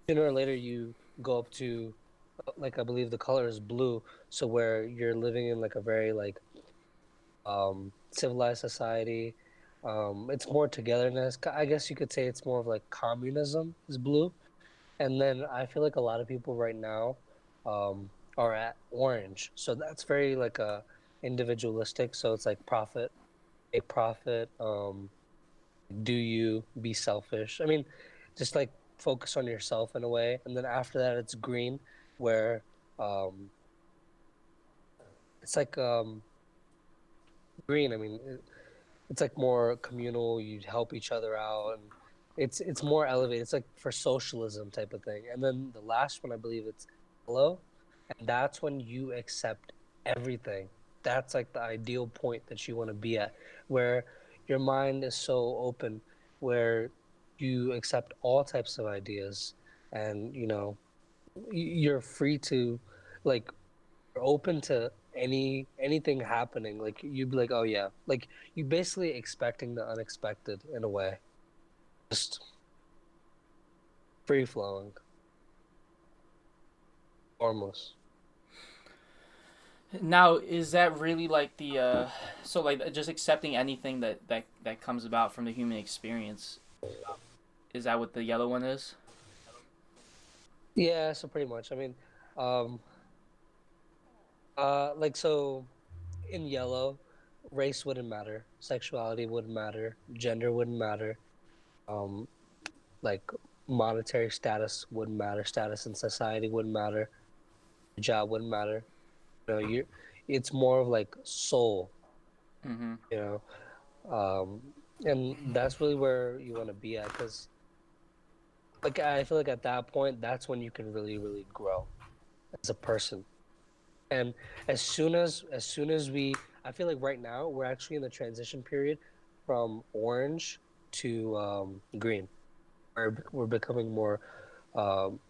sooner or later you go up to like I believe the color is blue, so where you're living in like a very like civilized society. It's more togetherness. I guess you could say it's more of like communism is blue. And then I feel like a lot of people right now are at orange. So that's very like individualistic. So it's like profit, a profit. Do you be selfish? I mean, just like focus on yourself in a way. And then after that, it's green, where um, it's like green. I mean, it's like more communal. You help each other out, and it's more elevated. It's like for socialism type of thing. And then the last one, I believe it's yellow, and that's when you accept everything. That's like the ideal point that you want to be at, where your mind is so open, where you accept all types of ideas, and you're free to like you're open to anything happening. Like you'd be like, oh yeah, like you basically expecting the unexpected in a way, just free flowing, harmless. Now, is that really like the so like just accepting anything that comes about from the human experience? Is that what the yellow one is? Yeah, so pretty much. I mean, um, like so in yellow, race wouldn't matter, sexuality wouldn't matter, gender wouldn't matter, um, like monetary status wouldn't matter, status in society wouldn't matter, job wouldn't matter. You it's more of like soul, Mm-hmm. you know. And that's really where you want to be at, because like I feel like at that point that's when you can really grow as a person. And as soon as we I feel like right now we're actually in the transition period from orange to green. We're becoming more um,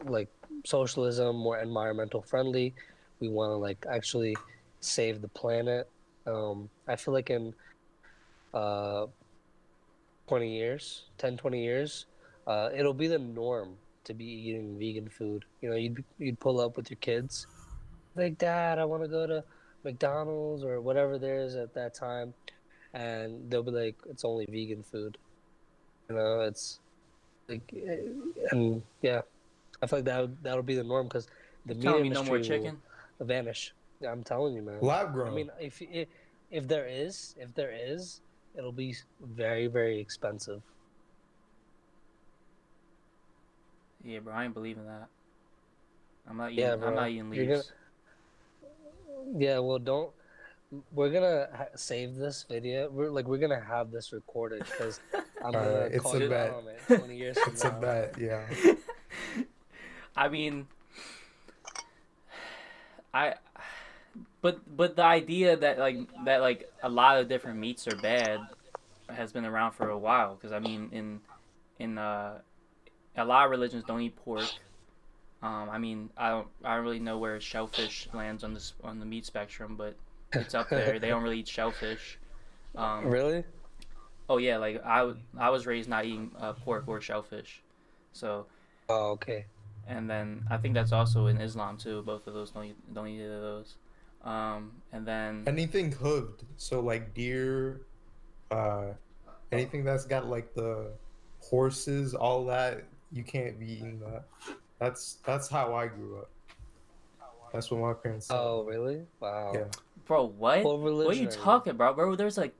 like socialism, more environmental friendly. We want to like actually save the planet. I feel like in uh 20 years, 10, 20 years, it'll be the norm to be eating vegan food. You know, you'd pull up with your kids, like, Dad, I want to go to McDonald's or whatever there is at that time, and they'll be like, it's only vegan food. You know, it's like, and yeah, I feel like that'll be the norm because the You meat telling me no more industry will chicken? vanish. Yeah, I'm telling you, man. Lab I grown. mean, if there is, it'll be very, very expensive. Yeah, bro, I ain't believing that. Yeah, I'm not bro. eating You're gonna. leaves. Yeah, well, don't. We're gonna save this video. We're gonna have this recorded because I'm All right, gonna it's call a you out bet. on it 20 years from It's a now. bet. Yeah. I mean, I but the idea that like a lot of different meats are bad has been around for a while. Because I mean, in a lot of religions don't eat pork. I mean, I don't really know where shellfish lands on this on the meat spectrum, but it's up there. They don't really eat shellfish. Um, Really? oh yeah, like I was raised not eating pork or shellfish, so Oh, okay. and then I think that's also in Islam too. Both of those don't eat either of those. And then Anything hooved, so like deer, uh, anything that's got like the horses, all that, you can't be eating that. That's how I grew up. That's what my parents taught Oh, me. really? Wow. Yeah. bro, what? What What are you religion are you? talking about, bro? There's a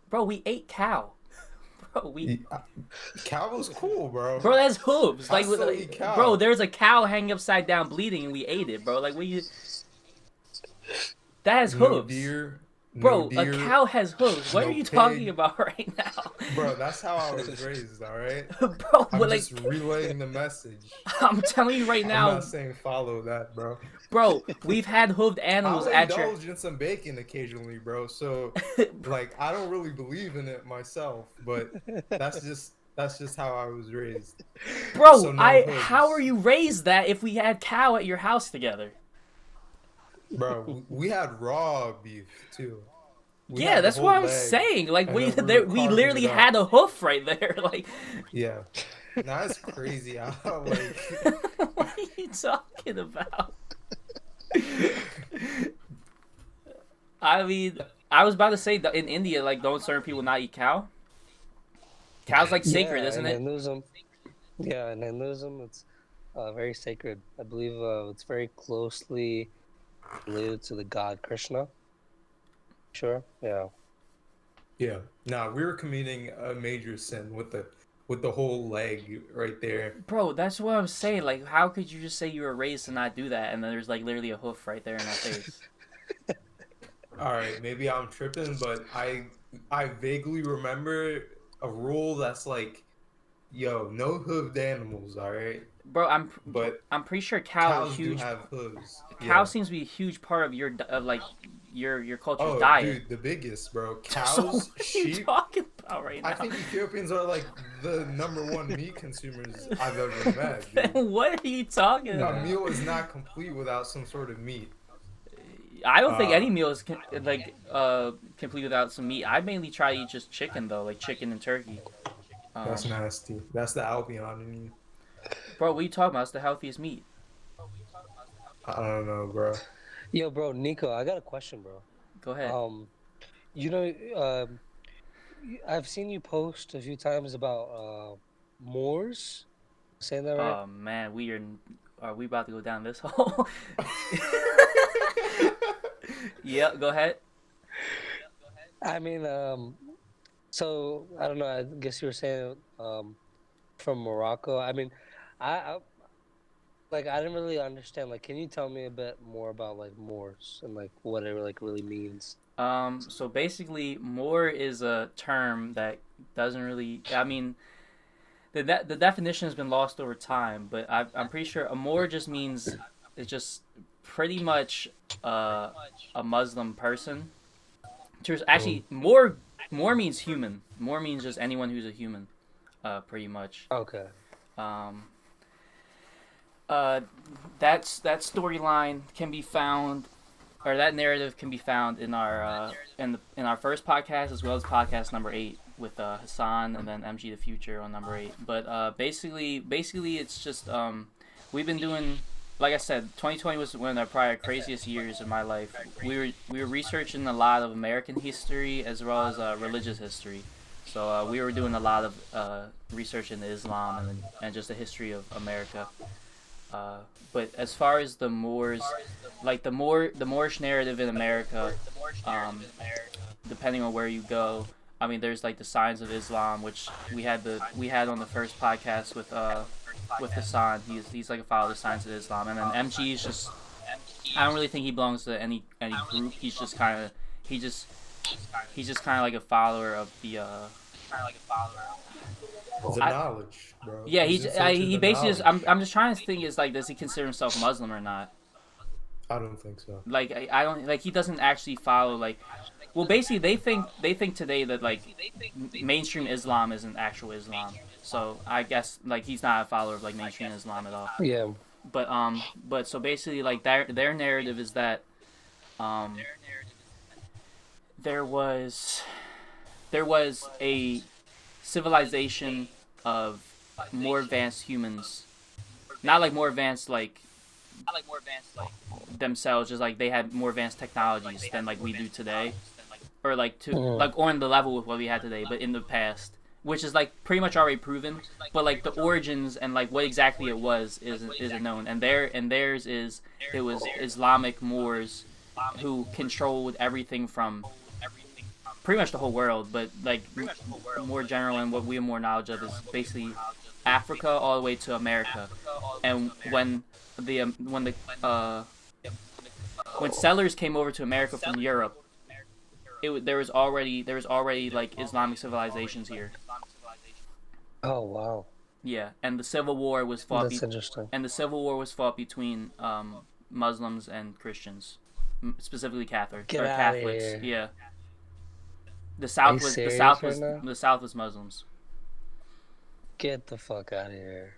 bro. We ate cow, bro. E- Cow was cool, bro. Bro, that's hooves. I still eat Bro, cow. there's a cow hanging upside down bleeding, and we ate it, bro. Like, what you? That has No hooves, deer, no bro. A deer, cow has hooves. What are no you talking pig. about right now, Bro, that's how I was raised, all right? bro? I'm But just like, relaying the message. I'm telling you right I'm not now, saying follow that, bro. bro. We've had hooved animals I'll at your. indulge in some bacon occasionally, bro. So, like, I don't really believe in it myself, but that's just how I was raised. Bro, So no how are hooves, you raised that if we had cow at your house together? bro. We had raw beef too. We Yeah, had the that's what whole I'm leg, saying. Like and then we were we carving literally it had up. a hoof right there. Like, Yeah, now it's crazy how like what are you talking about? I mean, I was about to say that in India, like, don't certain people not eat cow? Cow's like sacred, Yeah, isn't in it? Hinduism. Yeah, in Hinduism, it's very sacred. I believe it's very closely related to the god Krishna. Sure. Yeah. yeah. Nah, we were committing a major sin with the whole leg right there. Bro, that's what I'm saying. Like, how could you just say you were raised to not do that, and then there's like literally a hoof right there in our face? All right, maybe I'm tripping, but I vaguely remember a rule that's like, yo, no hooved animals, all right? Bro, But I'm pretty sure cows do have hooves. cow Yeah. seems to be a huge part of your culture's Oh, diet. dude, the biggest, bro. So Cows, what are you sheep. talking about right I now? think Ethiopians are like the number one meat consumers I've ever met, dude. Then what are you talking A about? meal is not complete without some sort of meat. I don't think Uh, any meal is complete without some meat. I mainly try to eat just chicken though, like chicken and turkey. that's nasty. That's the Albion in you. Bro, what are you talking about? It's the healthiest meat. I don't know, bro. Yo, bro, Nico, I got a question, bro. Go ahead. You know, I've seen you post a few times about Moors. Saying that right? Oh man, are we about to go down this hole? Yeah, go ahead. I mean, so I don't know. I guess you were saying from Morocco. I mean, I like I didn't really understand. Like, can you tell me a bit more about like Moors and like what it like really means? So basically, Moor is a term that doesn't really. I mean, the definition has been lost over time, but I'm pretty sure a Moor just means it's just pretty much a Muslim person, Actually, more means human. More means just anyone who's a human, pretty much. Okay. Um, uh, that storyline can be found, or that narrative can be found in our in our first podcast as well as podcast number 8 with Hassan and then MG the Future on number 8. But basically, it's just we've been doing. Like I said, 2020 was one of the probably craziest years of my life. We were researching a lot of American history as well as religious history. So we were doing a lot of research into Islam and just the history of America. But as far as the Moors, like the Moorish narrative in America, depending on where you go, I mean, there's like the signs of Islam, which we had on the first podcast with Hassan. He's like a follower of the signs of Islam, and then MG is just I don't really think he belongs to any group. He's just kind of like a follower of the. The knowledge, bro. Yeah, he basically just. Knowledge. I'm just trying to think is like, does he consider himself Muslim or not? I don't think so. Like I don't like he doesn't actually follow like. Well, basically they think today that like mainstream Islam isn't actual Islam. So I guess like he's not a follower of like mainstream Islam at all. Yeah. But so basically like their narrative is that there was a civilization of more advanced humans, not like more advanced like themselves, just like they had more advanced technologies than like we do today, or like to like on the level with what we had today, but in the past, which is like pretty much already proven. But like the origins and like what exactly it was isn't known. And theirs is it was Islamic Moors who controlled everything from pretty much the whole world, but like more general and what we have more knowledge of is basically Africa all the way to America. And when settlers came over to America from Europe, there was already like Islamic civilizations here. Oh wow. Yeah, and the Civil War was fought. That's interesting. And the Civil War was fought between Muslims and Christians, specifically Catholics. Get or outta Catholics. here. Yeah. The serious right now? the South was Muslims. Get the fuck out of here.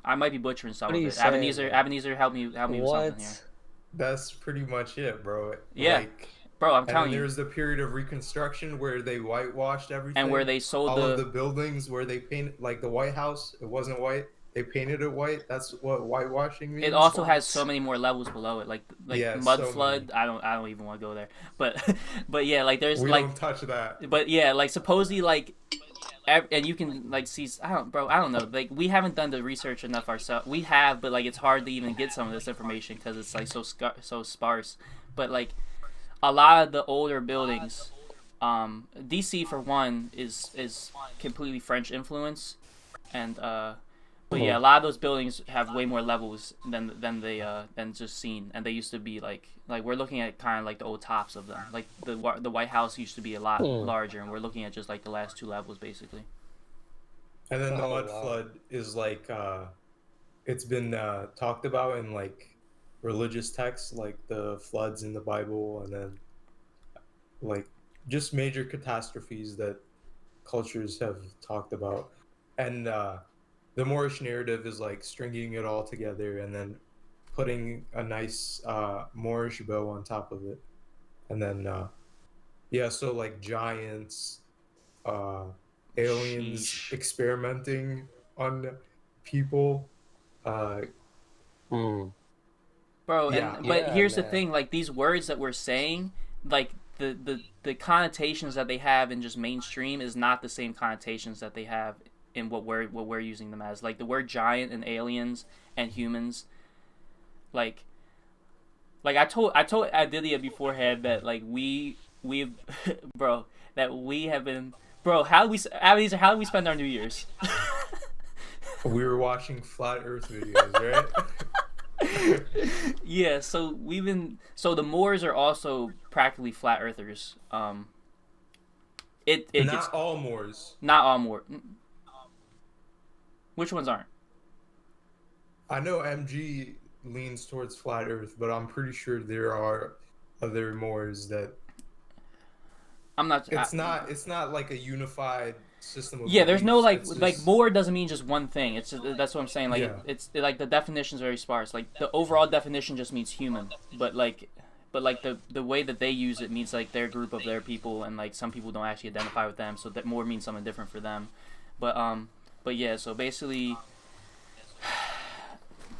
I might be butchering some What are of you it. saying, Ebenezer, help me with something What? here. That's pretty much it, bro. Yeah. Like, Bro, I'm and telling then you. there's the period of Reconstruction where they whitewashed everything. And where they sold all of the buildings where they painted, like the White House, it wasn't white. They painted it white. That's what whitewashing means. It also has so many more levels below it, like Yeah, mud so flood. I don't even want to go there, but yeah, like there's We like don't touch that. but yeah, like supposedly like and you can like see I don't know, like we haven't done the research enough ourselves. We have, but like it's hard to even get some of this information because it's like so sparse. But like a lot of the older buildings, DC for one is completely French influence, and but yeah, a lot of those buildings have way more levels than just seen, and they used to be like we're looking at kind of like the old tops of them. Like the White House used to be a lot larger, and we're looking at just like the last 2 levels basically. And then the Oh, mud wow. flood is like it's been talked about in like religious texts, like the floods in the Bible, and then like just major catastrophes that cultures have talked about. And the Moorish narrative is like stringing it all together and then putting a nice Moorish bow on top of it. And then yeah, so like giants, aliens Sheesh. experimenting on people. Bro, Yeah. and but Yeah, here's the man. thing, like these words that we're saying, like the connotations that they have in just mainstream is not the same connotations that they have in what we're using them as. Like the word giant and aliens and humans, like I told Aditya beforehand that like we bro, that we have been, bro, how do we spend our New Year's? We were watching flat Earth videos, right? Yeah, so the Moors are also practically flat earthers. It Not gets all Moors. not all Moor. Which ones aren't? I know MG leans towards flat Earth, but I'm pretty sure there are other Moors that I'm not. It's not like a unified system of Yeah, there's no beliefs. It's like just more doesn't mean just one thing. It's just, that's what I'm saying. Like yeah. it's like the definition is very sparse. Like the overall definition just means human, but like the way that they use it means like their group of their people, and like some people don't actually identify with them, so that more means something different for them. But but yeah, so basically,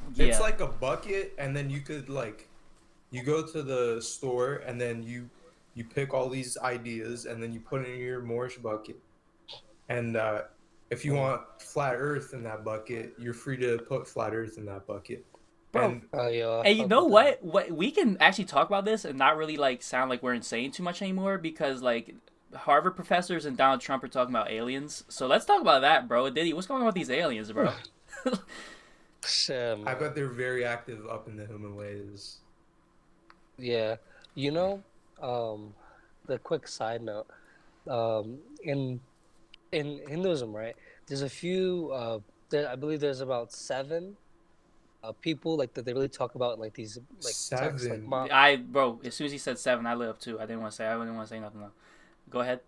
It's yeah, like a bucket, and then you could like you go to the store, and then you pick all these ideas, and then you put it in your Moorish bucket. And if you Mm. want flat Earth in that bucket, you're free to put flat Earth in that bucket. bro. And Oh, yo, I And you fuck know with that. what? We can actually talk about this and not really like sound like we're insane too much anymore because like Harvard professors and Donald Trump are talking about aliens. So let's talk about that, bro. Diddy, what's going on with these aliens, bro? Shit, I man. bet they're very active up in the Himalayas. Yeah, you know, the quick side note, in Hinduism, right? There's a few. I believe there's about seven people like that they really talk about in like these like texts, like Seven. Ma. Bro, as soon as he said seven, I lit up too. I didn't want to say nothing though. Go ahead.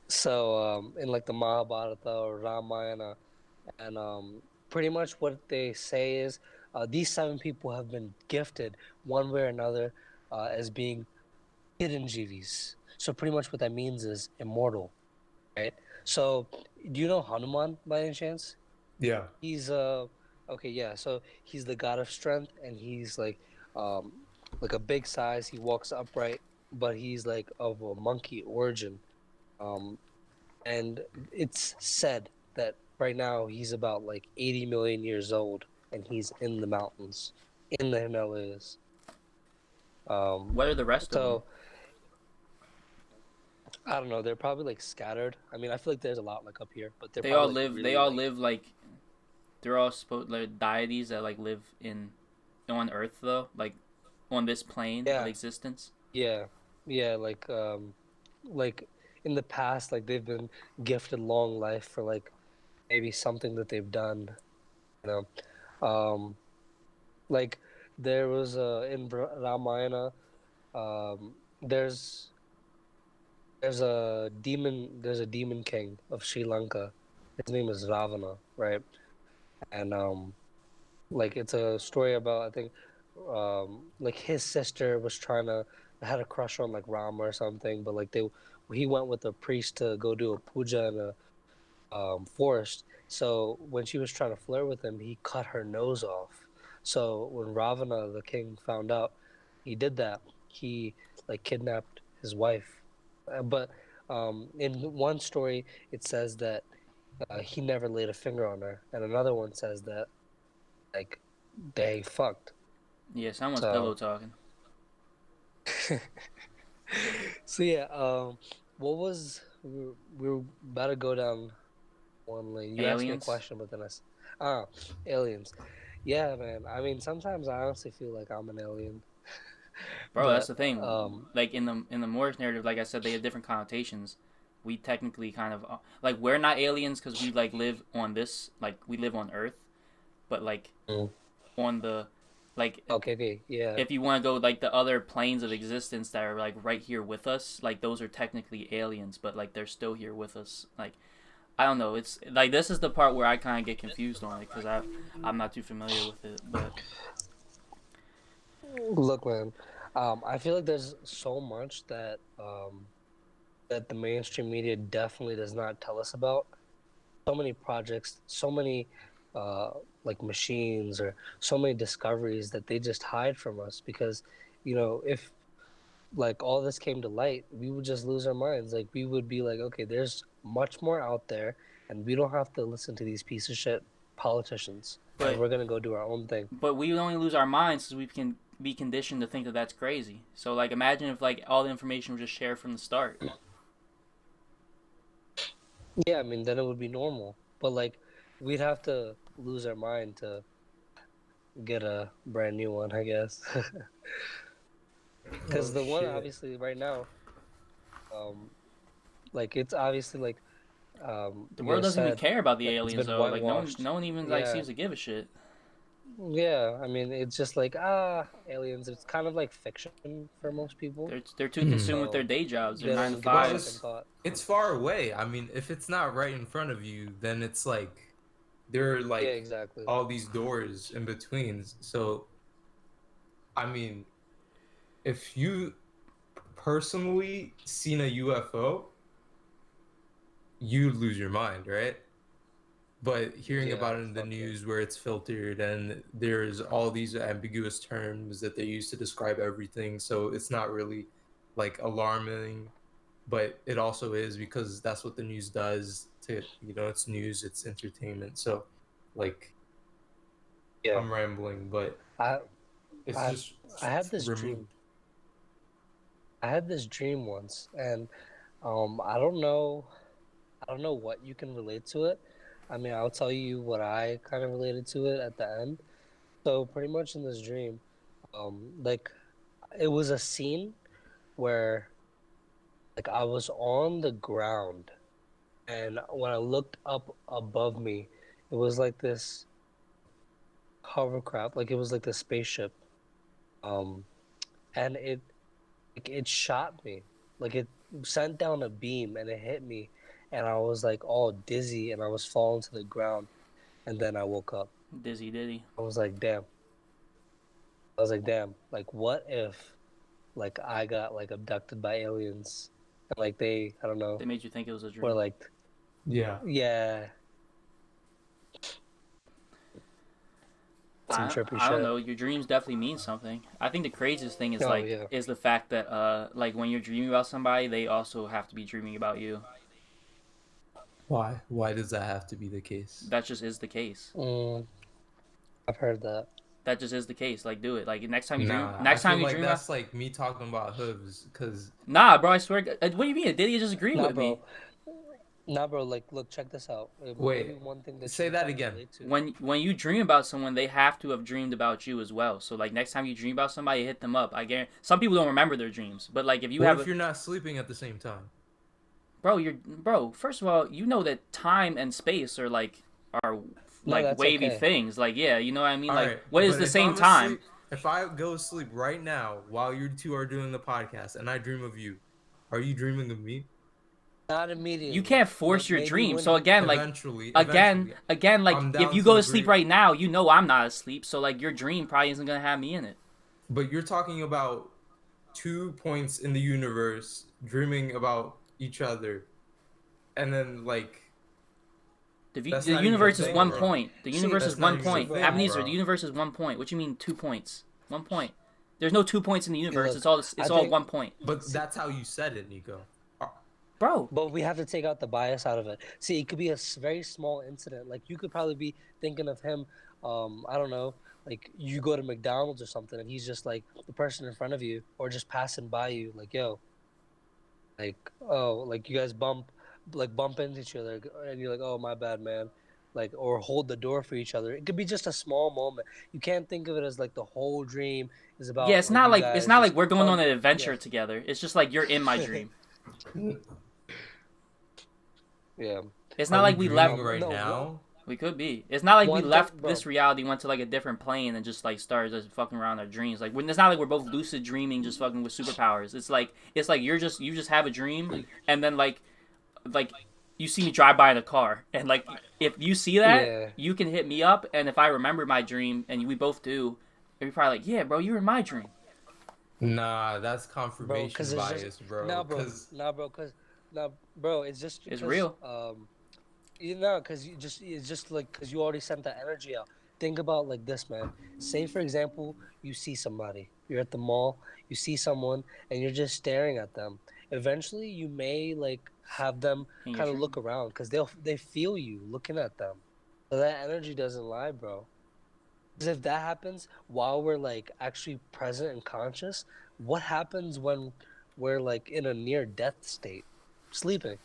So in like the Mahabharata or Ramayana, and pretty much what they say is these seven people have been gifted one way or another as being hidden jivis. So pretty much what that means is immortal, right? So do you know Hanuman by any chance? Yeah. He's okay, yeah. So he's the god of strength, and he's um like a big size. He walks upright, but he's like of a monkey origin. Um, and it's said that right now he's about like 80 million years old, and he's in the mountains, in the Himalayas. What are the rest of them? So I don't know. They're probably like scattered. I mean, I feel like there's a lot like up here, but they're They all probably like live. They really all like live like they're all supposed like deities that like live in on Earth though, like on this plane of yeah, existence. yeah, yeah. Like in the past, like they've been gifted long life for like maybe something that they've done. You know, like there was in Ramayana. There's there's a demon king of Sri Lanka. His name is Ravana, right? And like it's a story about I think like his sister was trying to had a crush on like Rama or something, but like he went with a priest to go do a puja in a forest. So when she was trying to flirt with him, he cut her nose off. So when Ravana, the king, found out he did that, he like kidnapped his wife. But in one story, it says that he never laid a finger on her, and another one says that like they fucked. Yeah, someone's pillow So talking. so yeah, what was we were about to go down one lane. You asked me a Aliens, question, but then ah, aliens. Yeah, man. I mean, sometimes I honestly feel like I'm an alien, bro. That's but the thing. Like in the Moorish narrative, like I said, they have different connotations. We technically kind of like we're not aliens because we like live on this, like we live on Earth, but like mm. on the like Okay, yeah, if you want to go like the other planes of existence that are like right here with us, like those are technically aliens, but like they're still here with us. Like I don't know. It's like this is the part where I kind of get confused on it because I'm not too familiar with it. But look, man. I feel like there's so much that the mainstream media definitely does not tell us about. So many projects, so many uh, like machines or so many discoveries that they just hide from us because, if like all this came to light, we would just lose our minds. Like we would be like, okay, there's much more out there, and we don't have to listen to these piece of shit politicians, and but we're gonna go do our own thing. but we only lose our minds because we can be conditioned to think that that's crazy. So like imagine if like all the information was just shared from the start. Yeah, I mean, then it would be normal, but like we'd have to lose our mind to get a brand new one, I guess. Because Oh the one shit. obviously right now, like it's obviously like The you world guys doesn't even said, care about the like it's aliens been though. Like whitewashed. no one even like Yeah, seems to give a shit. Yeah, I mean, it's just like aliens. It's kind of like fiction for most people, They're too Hmm. consumed with their so day jobs, their they nine to don't give it a Well, second fives. thought. it's far away. I mean, if it's not right in front of you, then it's like there are Yeah, like exactly. all these doors in between. So, I mean, if you personally seen a UFO, you'd lose your mind, right? But hearing Yeah, about it in the fuck yeah. news where it's filtered and there's all these ambiguous terms that they use to describe everything, so it's not really like alarming, but it also is because that's what the news does to, it's news, it's entertainment. So like Yeah, I'm rambling, but I it's I just I had this dream. removed. I had this dream once, and I don't know what you can relate to it. I mean, I'll tell you what I kind of related to it at the end. So pretty much in this dream, like it was a scene where like I was on the ground, and when I looked up above me, it was like this hovercraft, like it was like this spaceship. Um, and it shot me, like it sent down a beam and it hit me, and I was like all dizzy and I was falling to the ground, and then I woke up. Dizzy Diddy. I was like, damn. I was like, damn. Like, what if like I got like abducted by aliens and like they, I don't know, They made you think it was a were dream. like, Yeah. yeah, some trippy I don't shit. know. Your dreams definitely mean something. I think the craziest thing is Oh yeah. the fact that like when you're dreaming about somebody, they also have to be dreaming about you. Why does that have to be the case? That just is the case. Mm, I've heard that. That just is the case. Like do it. Like Nah, I next feel time you like dream about. that's like me talking about hooves because Nah, bro. I swear. What do you mean? Did he just agree Nah, with me? bro. Nah, bro. Like, look, check this out. Maybe wait, one thing that you say could that kind of again. relate to. When you dream about someone, they have to have dreamed about you as well. So like next time you dream about somebody, hit them up. I guarantee. Some people don't remember their dreams, but like if you What have if a you're not sleeping at the same time? bro. First of all, you know that time and space are No, like that's wavy okay. things. Like yeah, you know what I mean. All Like right, what is but the if same I'm time? asleep, if I go to sleep right now while you two are doing the podcast and I dream of you, are you dreaming of me? Not You immediately, can't but force your maybe dream. when So he. again, like Eventually, like I'm if down you to go to sleep agree. right now, you know I'm not asleep. So like your dream probably isn't gonna have me in it. But you're talking about 2 points in the universe dreaming about each other, and then like that's The not even a universe is thing, one Bro, bro. point. The see, universe That's is not one even a see, point. bro. thing, Ebenezer, the bro. universe is 1 point. What you mean 2 points? 1 point. There's no 2 points in the See, universe. look, I It's all think, 1 point, But see, that's how you said it, Nico. bro. but we have to take out the bias out of it. See, it could be a very small incident. Like you could probably be thinking of him. I don't know. Like you go to McDonald's or something, and he's just like the person in front of you, or just passing by you. Like yo, like oh, like you guys bump into each other, and you're like, oh my bad, man. Like or hold the door for each other. It could be just a small moment. You can't think of it as like the whole dream is Yeah, about like you it's guys not like just we're going on hug. an Yeah, adventure together. It's just like you're in my dream. yeah. It's Are not we like we dreaming left. right No, now? We could be. It's not like we one thing, left bro. this reality, went to like a different plane, and just like started just fucking around our dreams. Like it's not like we're both lucid dreaming, just fucking with superpowers. It's like you just have a dream, and then like you see me drive by in a car, and like if you see that, Yeah, you can hit me up, and if I remember my dream, and we both do, you're probably like, yeah, bro, you were in my dream. Nah, that's bro. Cause confirmation it's just bias, bro. nah, bro. Cause Nah, bro. Cause nah, bro. It's just It's because real. you know, cause you just it's just like cause you already sent that energy out. Think about like this, man. Say for example, you see somebody. You're at the mall. You see someone, and you're just staring at them. Eventually, you may like have them In your kind of dream. look around because they feel you looking at them. So that energy doesn't lie, bro. Because if that happens while we're like actually present and conscious, what happens when we're like in a near death state, sleeping?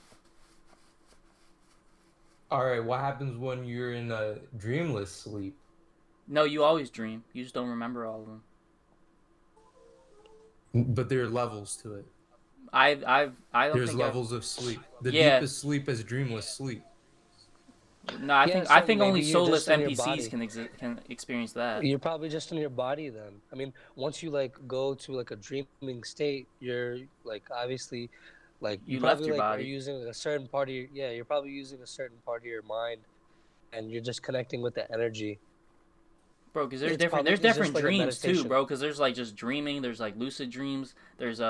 all right, what happens when you're in a dreamless sleep? No, you always dream. You just don't remember all of them. But there are levels to it. I don't There's think I've. levels of sleep. The Yeah, deepest sleep is dreamless sleep. No, I Yeah, think I so think only maybe you're soulless just in your NPCs body. can experience that. You're probably just in your body then. I mean, once you like go to like a dreaming state, you're like obviously like you You left probably your like are body, using a certain part of your yeah, you're probably using a certain part of your mind and you're just connecting with the energy. bro. Because It's probably there's it's just different like a dreams too, meditation. bro. Because there's like just dreaming. There's like lucid dreams. There's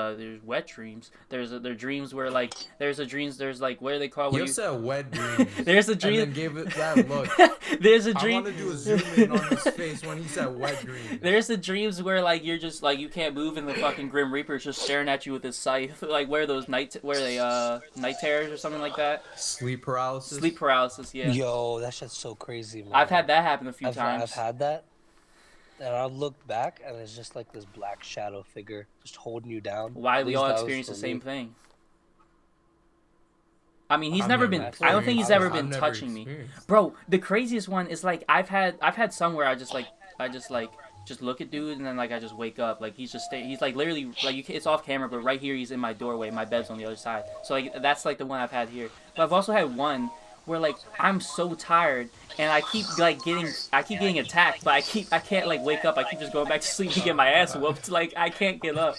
wet dreams. There are dreams where like there's a dreams. There's like what are they called where You you said wet dreams, there's a and dream. then gave it that look. There's a I dream. want to do a zoom in on his face when he said wet dreams. There's the dreams where like you're just like you can't move and the fucking Grim Reaper's just staring at you with his scythe. Like where those where they night terrors or something like that. Sleep Sleep paralysis. paralysis. Yeah, Yo, that shit's so crazy, I've man. had that happen a few I've times. had that and I've looked back and it's just like this black shadow figure just holding you down. Why At we least all that was experience the for same me. thing. I mean, he's I've never never been. I I feel don't like think he's I experienced. ever was I've been never touching me, experienced. bro. The craziest one is like I've had some where I just like just look at dude and then like I just wake up like he's just he's like literally like it's off camera but right here he's in my doorway, my bed's on the other side, so like that's like the one I've had here. But I've also had one where like I'm so tired and I keep getting attacked but I can't like wake up, I keep just going back to sleep and get my ass whooped, like I can't get up.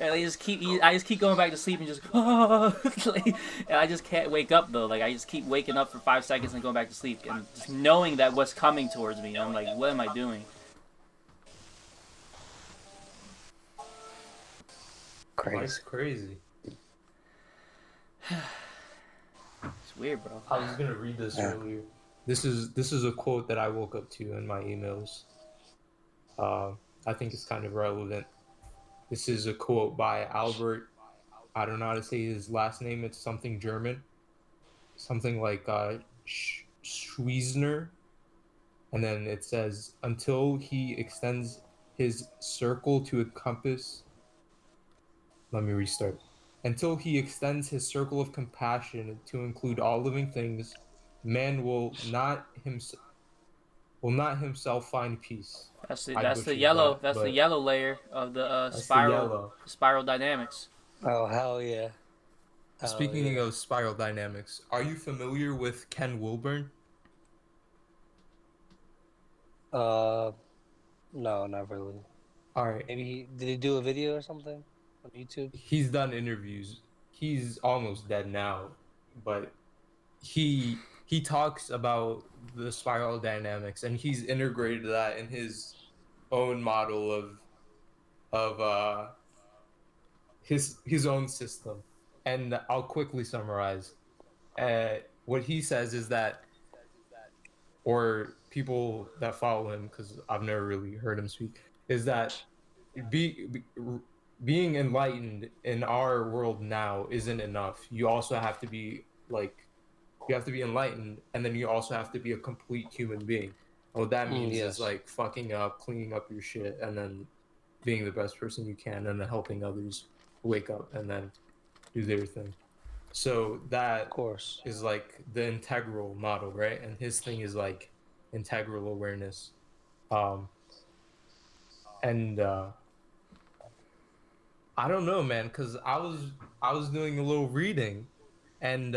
And I just keep going back to sleep and just like, and I just can't wake up though. Like I just keep waking up for 5 seconds and going back to sleep and just knowing that what's coming towards me. I'm like, what am I doing? That's crazy. crazy. It's weird, bro. I was gonna read this Yeah. earlier. This is a quote that I woke up to in my emails. I think it's kind of relevant. This is a quote by Albert. I don't know how to say his last name. It's something German, something like Schwiesner, and then it says, "Until he extends his circle to encompass." Let me restart. Until he extends his circle of compassion to include all living things, man will not himself find peace. I butchered that, That's the but yellow layer of the that's the yellow. spiral dynamics. Oh hell yeah. Hell Speaking yeah. of spiral dynamics, are you familiar with Ken Wilburn? Uh no, not really. All right. Maybe did he do a video or something on YouTube? He's done interviews. He's almost dead now, but he talks about the spiral dynamics and he's integrated that in his own model of his own system. And I'll quickly summarize. What he says is that, or people that follow him, because I've never really heard him speak, is that be, be being enlightened in our world now isn't enough. You also have to be like you have to be enlightened, and then you also have to be a complete human being. And what that means is Yes. like fucking up, cleaning up your shit, and then being the best person you can, and then helping others wake up and then do their thing. So Of that course. is like the integral model, right? And his thing is like integral awareness. Um, and I don't know, man, because I was doing a little reading, and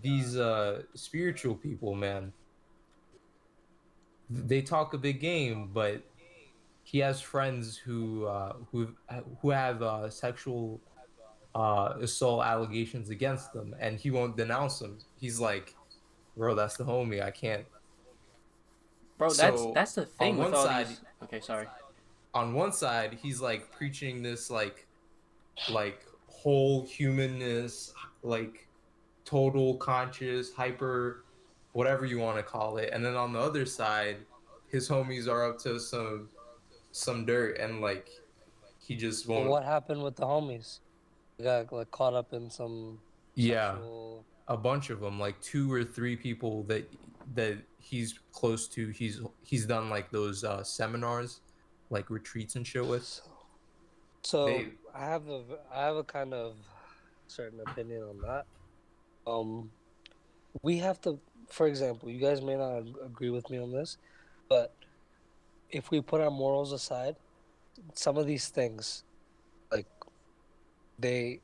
these spiritual people, man, they talk a big game, but he has friends who have sexual assault allegations against them, and he won't denounce them. He's like, bro, that's the homie. I can't. Bro, So that's the thing on with one all side, these. Okay, sorry. he's like preaching this like whole humanness, like total conscious, hyper, whatever you want to call it. And then on the other side, his homies are up to some dirt, and like he just Well, won't. what happened with the homies? They got like caught up in some Yeah, sexual. a bunch of them, like two or three people that he's close to. He's done like those seminars, like retreats and shit with. So, so They I have a kind of certain opinion on that. Um, we have to, for example, you guys may not agree with me on this, but if we put our morals aside, some of these things, like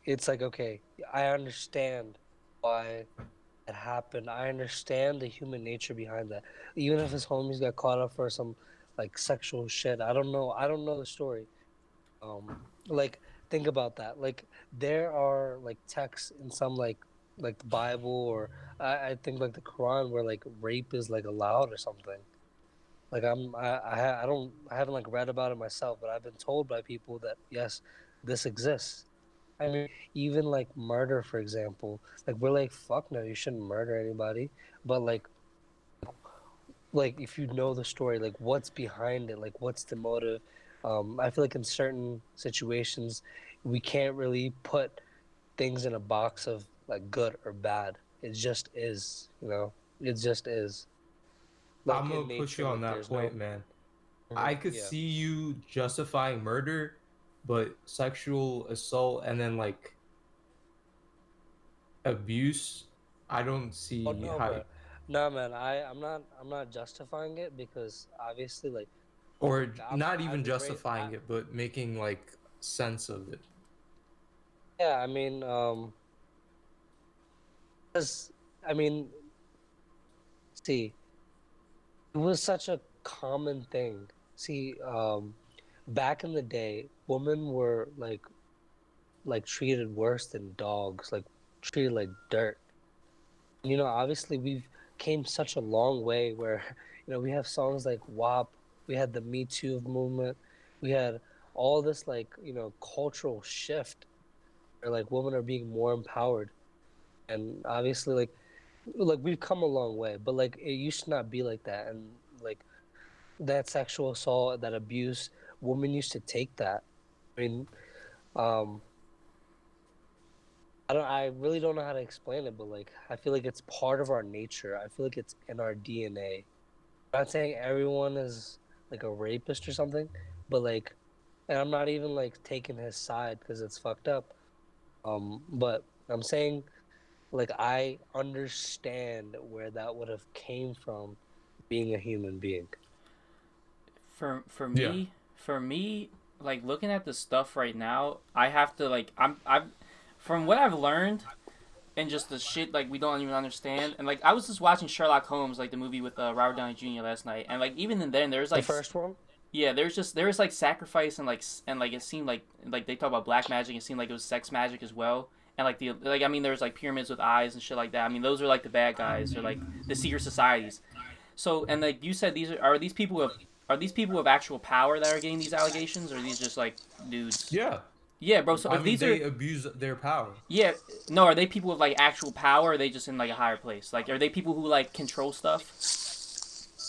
it's like okay, I understand why that happened. I understand the human nature behind that. Even if his homies got caught up for some like sexual shit, I don't know. I don't know the story. Like think about that. Like there are like texts in some like the Bible or I think like the Quran where like rape is like allowed or something. Like I don't I haven't like read about it myself, but I've been told by people that yes, this exists. I mean, even like murder, for example, like we're like fuck no, you shouldn't murder anybody. But like if you know the story, like what's behind it, like what's the motive. I feel like in certain situations, we can't really put things in a box of like good or bad. It just is, you know. It just is. Like I'm gonna in push nature, you on like that there's no. point, man. Mhm, I could yeah. see you justifying murder, but sexual assault and then like abuse, I don't Oh see no, how, but no, man. I'm not justifying it because obviously, like or not I even was raised. justifying it, but making like sense of it. Yeah, I mean, 'cause, I mean, see, it was such a common thing. See, back in the day, women were like treated worse than dogs, like treated like dirt. You know, obviously we've came such a long way where, you know, we have songs like WAP, we had the Me Too movement, we had all this like, you know, cultural shift where like women are being more empowered. And obviously like we've come a long way, but like it used to not be like that. And like that sexual assault, that abuse, women used to take that. I mean, um, I really don't know how to explain it, but like I feel like it's part of our nature. I feel like it's in our DNA. I'm not saying everyone is like a rapist or something, but like, and I'm not even like taking his side because it's fucked up. But I'm saying like I understand where that would have came from being a human being. For Yeah. me, for me, like looking at the stuff right now, I have to like I'm from what I've learned and just the shit like we don't even understand. And like I was just watching Sherlock Holmes, like the movie with Robert Downey Jr. last night, and like even then there's The like first one? yeah, there was like sacrifice and like it seemed like they talk about black magic. It seemed like it was sex magic as well. And like the like I mean there was like pyramids with eyes and shit like that. I mean those are like the bad guys or like the secret societies. So and like you said, are these people who have actual power that are getting these allegations, or are these just like dudes? Yeah. Yeah, bro. So I if mean, these are they abuse their power. yeah, no, are they people with like actual power? Or are they just in like a higher place? Like, are they people who like control stuff?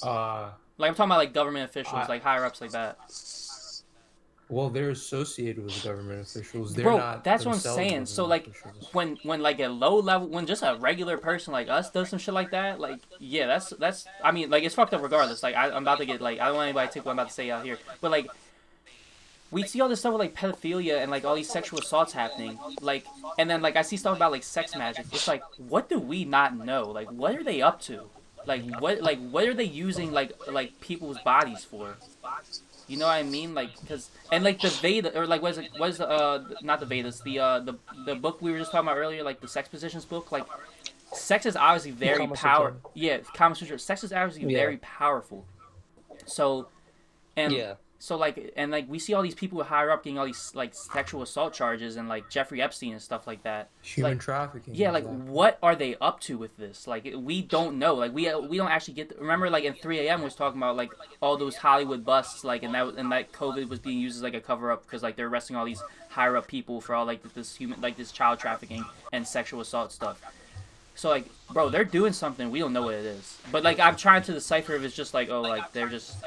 Uh, Like I'm talking about like government officials, I like higher ups like that. well, they're associated with government officials. They're Bro, not that's what I'm themselves saying. So government like officials. when like a low level when just a regular person like us does some shit like that, like yeah, that's I mean like it's fucked up regardless. Like I'm about to get like I don't want anybody to take what I'm about to say out here, but like we see all this stuff with like pedophilia and like all these sexual assaults happening, like and then like I see stuff about like sex magic. It's like what do we not know? Like what are they up to? Like what are they using like people's bodies for? You know what I mean? Like, cause and like the Veda or like what is the not the Vedas the book we were just talking about earlier, like the sex positions book. Like, sex is obviously very Kama Sutra. Kama Sutra. Sex is obviously Yeah. very powerful. So and Yeah. so like and like we see all these people higher up getting all these like sexual assault charges and like Jeffrey Epstein and stuff like that. Human Like trafficking, yeah, like exactly. what are they up to with this? Like we don't know. Like we don't actually get. Remember, like in 3 a.m. was talking about like all those Hollywood busts, like and that COVID was being used as like a cover up because like they're arresting all these higher up people for all like this human like this child trafficking and sexual assault stuff. So like, bro, they're doing something we don't know what it is. But like, I'm trying to decipher if it's just like, oh, like they're just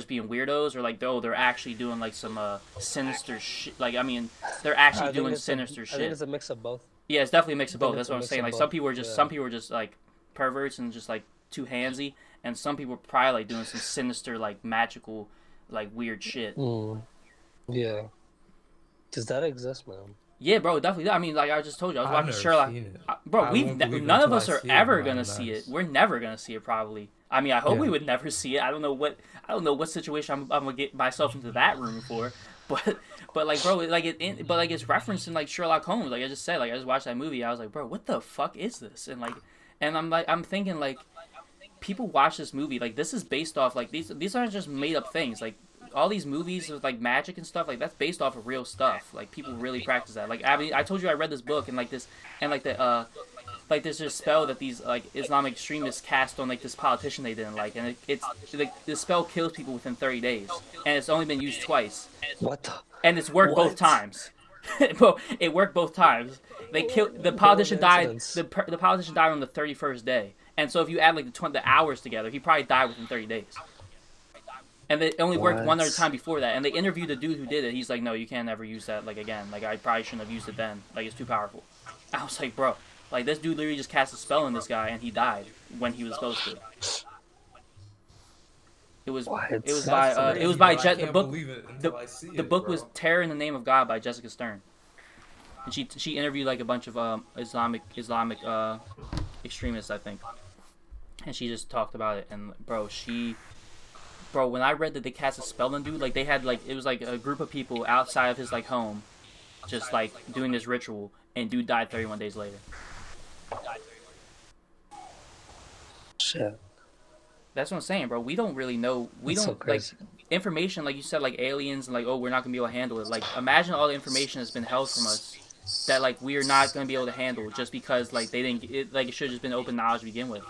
being weirdos, or like, oh, they're actually doing like some sinister shit. Like, I mean, they're actually doing sinister I think shit. it's a mix of both. Yeah, it's definitely a mix I of think both. it's That's a what I'm mix saying. of Like, both. some Yeah. people were just like perverts and just like too handsy, and some people were probably like doing some sinister, like magical, like weird shit. Mm. Yeah. Does that exist, man? Yeah, bro, definitely. I mean, like I just told you, I was I've watching never Sherlock. seen it. Bro, I won't believe it none of until I us are see it with ever my gonna own see it. eyes. We're never gonna see it, probably. I mean, I hope we Yeah. would never see it. I don't know what situation I'm gonna get myself into that room for. But like, bro, but like it's referenced in like Sherlock Holmes. Like I just said, like I just watched that movie. I was like, bro, what the fuck is this? And like, And I'm thinking like people watch this movie like this is based off like these aren't just made up things like all these movies with like magic and stuff like that's based off of real stuff like people really practice that like I told you I read this book and like this and like there's this spell that these like Islamic extremists cast on like this politician they didn't like and it's like the spell kills people within 30 days and it's only been used twice What the? and it's worked both What? times. Bro, it worked both times. They killed the politician died. Coincidence. The politician died on the 31st day, and so if you add like the hours together, he probably died within 30 days. And it only worked one other What? time before that. And they interviewed the dude who did it. He's like, no, you can't ever use that like again. Like I probably shouldn't have used it then. Like it's too powerful. I was like, bro, like this dude literally just cast a spell on this guy and he died when he was supposed to. It was What? it was by That's it was crazy, by but I the can't book. believe it The until I see the it, book bro. was Terror in the Name of God by Jessica Stern. And she interviewed like a bunch of Islamic extremists, I think, and she just talked about it. And bro, when I read that they cast a spell on dude, like they had like it was like a group of people outside of his like home, just like doing this ritual, and dude died 31 days later. Shit. That's what I'm saying, bro. We don't really know. We That's so don't like crazy. information like you said, like aliens and like oh we're not gonna be able to handle it. Like imagine all the information that's been held from us that like we are not gonna be able to handle just because like they didn't like it should have just been open knowledge to begin with.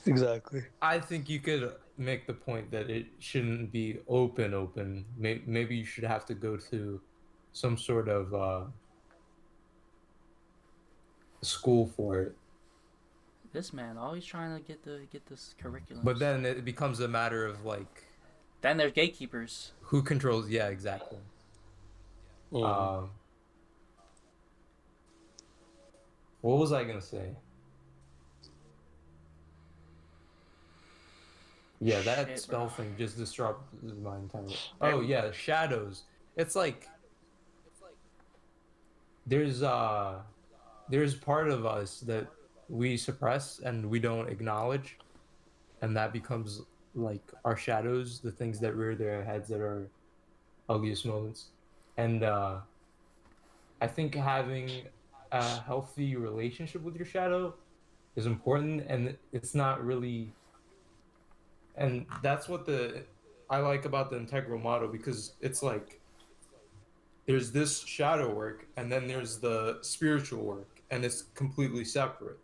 Exactly. I think you could make the point that it shouldn't be open. Maybe you should have to go to some sort of school for it. This man always trying to get this curriculum. But then it becomes a matter of like Then there's gatekeepers. who controls. Yeah, exactly. Um, what was I gonna say? Yeah, that Shit, spell bro. thing just disrupted my entire. Oh yeah, shadows. It's like there's there's part of us that we suppress and we don't acknowledge, and that becomes like our shadows, the things that rear their heads at our ugliest moments. And I think having a healthy relationship with your shadow is important, and it's not really. And that's what I like about the integral model, because it's like there's this shadow work and then there's the spiritual work, and it's completely separate.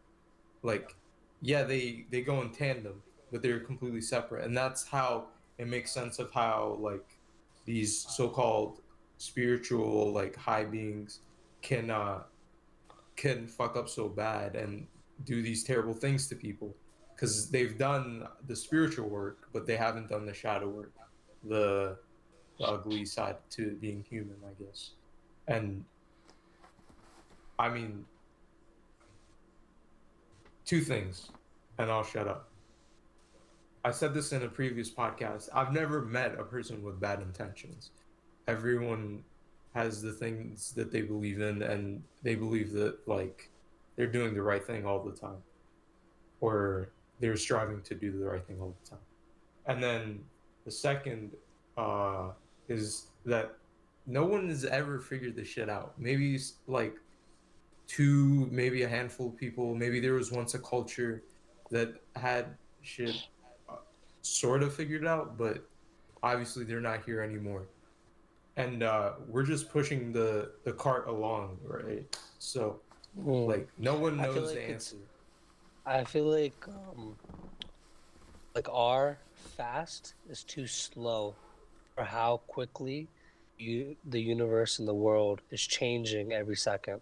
Like, yeah, they go in tandem, but they're completely separate, and that's how it makes sense of how like these so-called spiritual like high beings can can fuck up so bad and do these terrible things to people, because they've done the spiritual work but they haven't done the shadow work, the ugly side to being human, I guess. And I mean, two things, and I'll shut up. I said this in a previous podcast. I've never met a person with bad intentions. Everyone has the things that they believe in, and they believe that like they're doing the right thing all the time, or they're striving to do the right thing all the time. And then the second is that no one has ever figured this shit out. Maybe like two, maybe a handful of people. Maybe there was once a culture that had shit sort of figured out, but obviously they're not here anymore. And we're just pushing the cart along, right? So like no one I feel knows like the answer. I feel like our fast is too slow for how quickly the universe and the world is changing every second.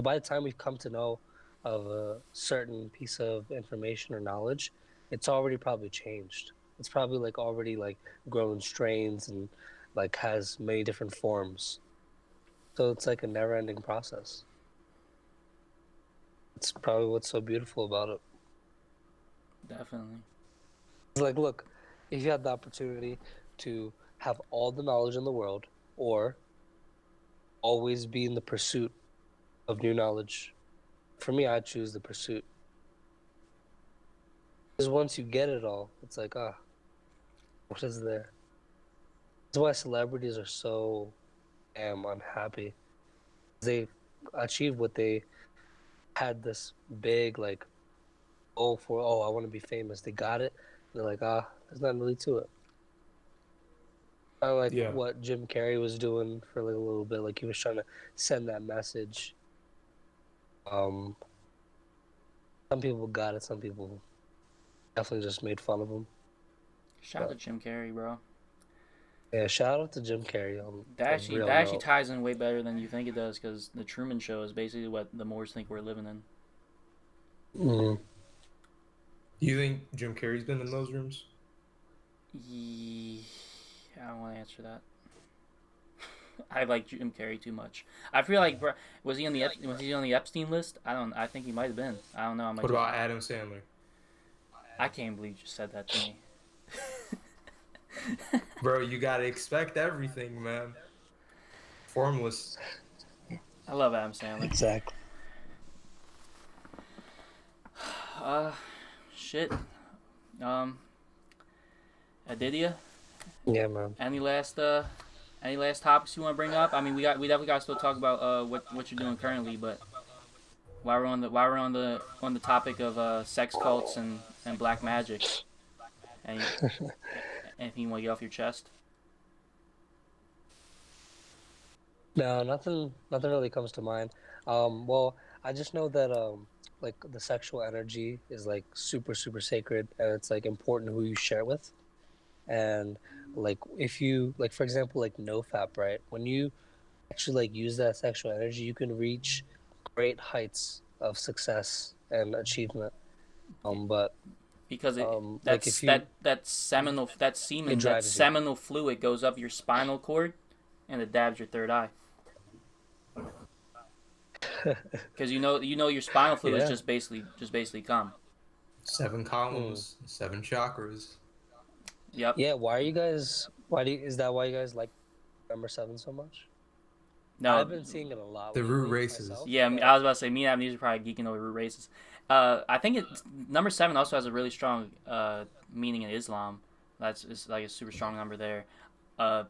By the time we've come to know of a certain piece of information or knowledge, it's already probably changed. It's probably like already like grown strains and like has many different forms. So it's like a never-ending process. It's probably what's so beautiful about it. Definitely. It's like, look, if you had the opportunity to have all the knowledge in the world, or always be in the pursuit of new knowledge, for me, I'd choose the pursuit. Because once you get it all, it's like, what is there? That's why celebrities are so damn unhappy. They achieve what they had this big like goal for, oh, I want to be famous. They got it. They're like, there's nothing really to it. Kind of like Yeah. what Jim Carrey was doing for like a little bit. Like he was trying to send that message. Um, some people got it. Some people definitely just made fun of him. Shout out to Jim Carrey, bro. Yeah, shout out to Jim Carrey on a real That actually note. ties in way better than you think it does, because the Truman Show is basically what the Moors think we're living in. Mm. Do you think Jim Carrey's been in those rooms? I don't want to answer that. I like Jim Carrey too much. I feel like, bro, was he on the Epstein list? I think he might have been. I don't know. What about Adam Sandler? I can't believe you just said that to me. Bro, you gotta expect everything, man. Formless. I love Adam Sandler. Exactly. Shit. Aditya, Yeah, man. any last topics you want to bring up? I mean, we definitely got to still talk about what you're doing currently, but while we're on the topic of sex cults and black magic, anything you want to get off your chest? No, nothing really comes to mind. Well, I just know that like the sexual energy is like super super sacred, and it's like important who you share it with. And like if you like, for example, like NoFap, right? When you actually like use that sexual energy, you can reach great heights of success and achievement. But Because like if you that semen, it that drives you. seminal fluid goes up your spinal cord, and it dabs your third eye. Because you know your spinal fluid is Yeah. just basically cum. 7 columns, 7 chakras. Yep. Yeah, why are you guys? Why do you, is that why you guys like number 7 so much? No. I've been seeing it a lot. The root lately races. myself, Yeah, but- I was about to say me and Amnesia are probably geeking over root races. I think number 7 also has a really strong meaning in Islam. It's like a super strong number there.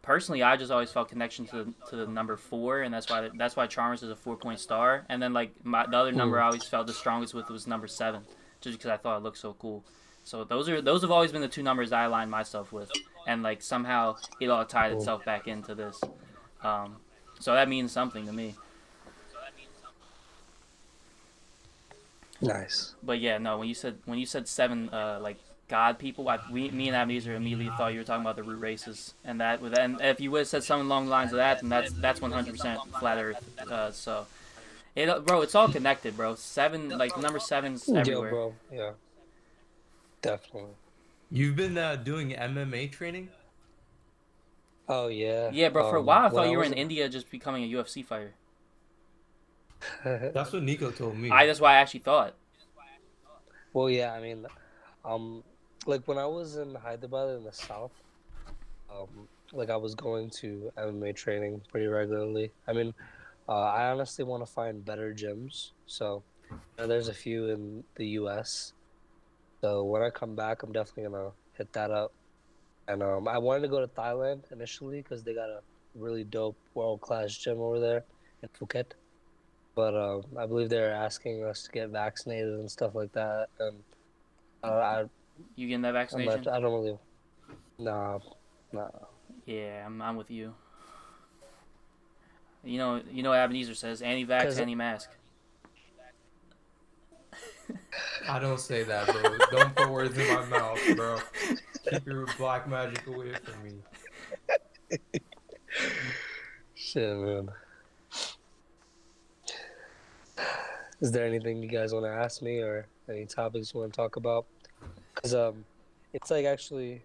Personally, I just always felt connection to the number 4, and that's why Chalmers is a 4-point star. And then like the other number I always felt the strongest with was number 7, just because I thought it looked so cool. So those have always been the 2 numbers I aligned myself with, and like somehow it all tied itself back into this. So that means something to me. Nice. But yeah, no. When you said 7, like God people, me and Amnesia immediately thought you were talking about the root races, and if you would have said something along the lines of that, then that's 100% flat Earth. So bro, it's all connected, bro. 7, like number 7's everywhere. Yo, bro. Yeah. Definitely. You've been doing MMA training? Oh yeah. Yeah, bro. For a while, I when thought you were was in India just becoming a UFC fighter. That's what Nico told me. That's why I actually thought. Well, yeah. I mean, like when I was in Hyderabad in the south, like I was going to MMA training pretty regularly. I mean, I honestly want to find better gyms. So there's a few in the U.S. So when I come back, I'm definitely gonna hit that up. And I wanted to go to Thailand initially because they got a really dope world-class gym over there in Phuket. But I believe they're asking us to get vaccinated and stuff like that. And You getting that vaccination? I don't really. Nah. Yeah, I'm with you. You know, Ebenezer says anti-vax, anti-mask. I don't say that, bro. Don't put words in my mouth, bro. Keep your black magic away from me. Shit, man. Is there anything you guys want to ask me or any topics you want to talk about? Because it's like actually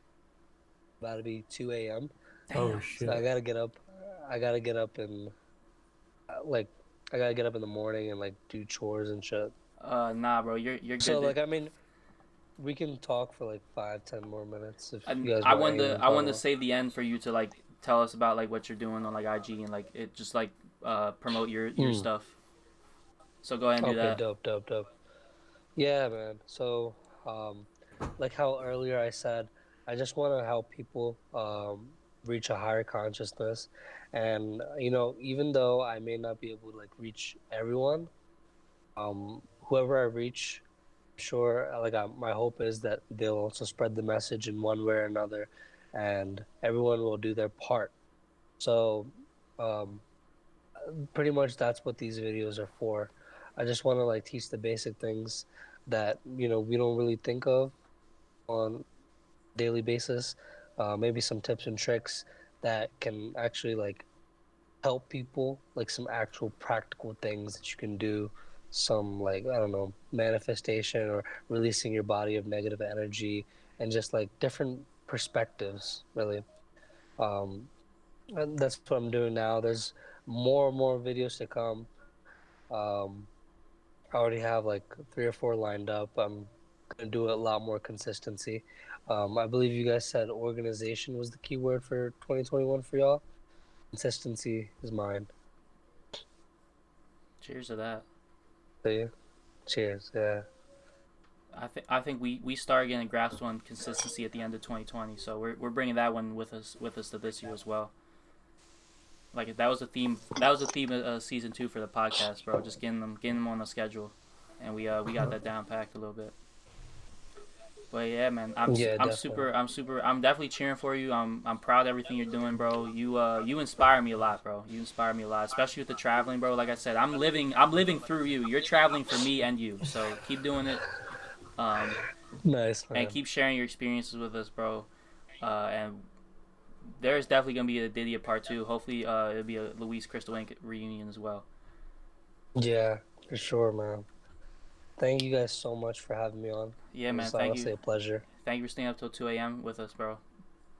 about to be 2 a.m. Oh shit! So I gotta get up. I gotta get up and like I gotta get up in the morning and like do chores and shit. Nah, bro, you're good. So like I mean, we can talk for like 5-10 more minutes if you guys I want. wanted to save the end for you to like tell us about like what you're doing on like IG and like it just like promote your stuff. So go ahead and do that. Dope. Yeah, man. So like how earlier I said, I just want to help people reach a higher consciousness, and you know, even though I may not be able to like reach everyone, whoever I reach, sure, my hope is that they'll also spread the message in one way or another, and everyone will do their part. So, um, pretty much that's what these videos are for. I just want to like teach the basic things that we don't really think of on a daily basis. Maybe some tips and tricks that can actually like help people, like some actual practical things that you can do, some like I don't know, manifestation or releasing your body of negative energy, and just like different perspectives really. um and that's what I'm doing now. There's more and more videos to come. um I already have like 3 or 4 lined up. I'm gonna do a lot more consistency. I believe you guys said organization was the key word for 2021 for y'all. Consistency is mine. Cheers to that. So yeah, cheers. Yeah. I think we started getting a grasp on consistency at the end of 2020, so we're bringing that one with us to this year as well. Like that was the theme. That was the theme of season 2 for the podcast, bro. Just getting them on the schedule, and we got that down packed a little bit. But yeah, man, Yeah, I'm definitely. super I'm definitely cheering for you. I'm proud of everything you're doing, bro. You inspire me a lot, bro. You inspire me a lot, especially with the traveling, bro. Like I said, I'm living through you. You're traveling for me and you. So keep doing it. Um, Nice, and man. keep sharing your experiences with us, bro. And there's definitely gonna be a Diddy part 2. Hopefully, it'll be a Luis Crystal Inc. reunion as well. Yeah, for sure, man. Thank you guys so much for having me on. Yeah, It man. was Thank you. honestly a pleasure. Thank you for staying up till 2 a.m. with us, bro.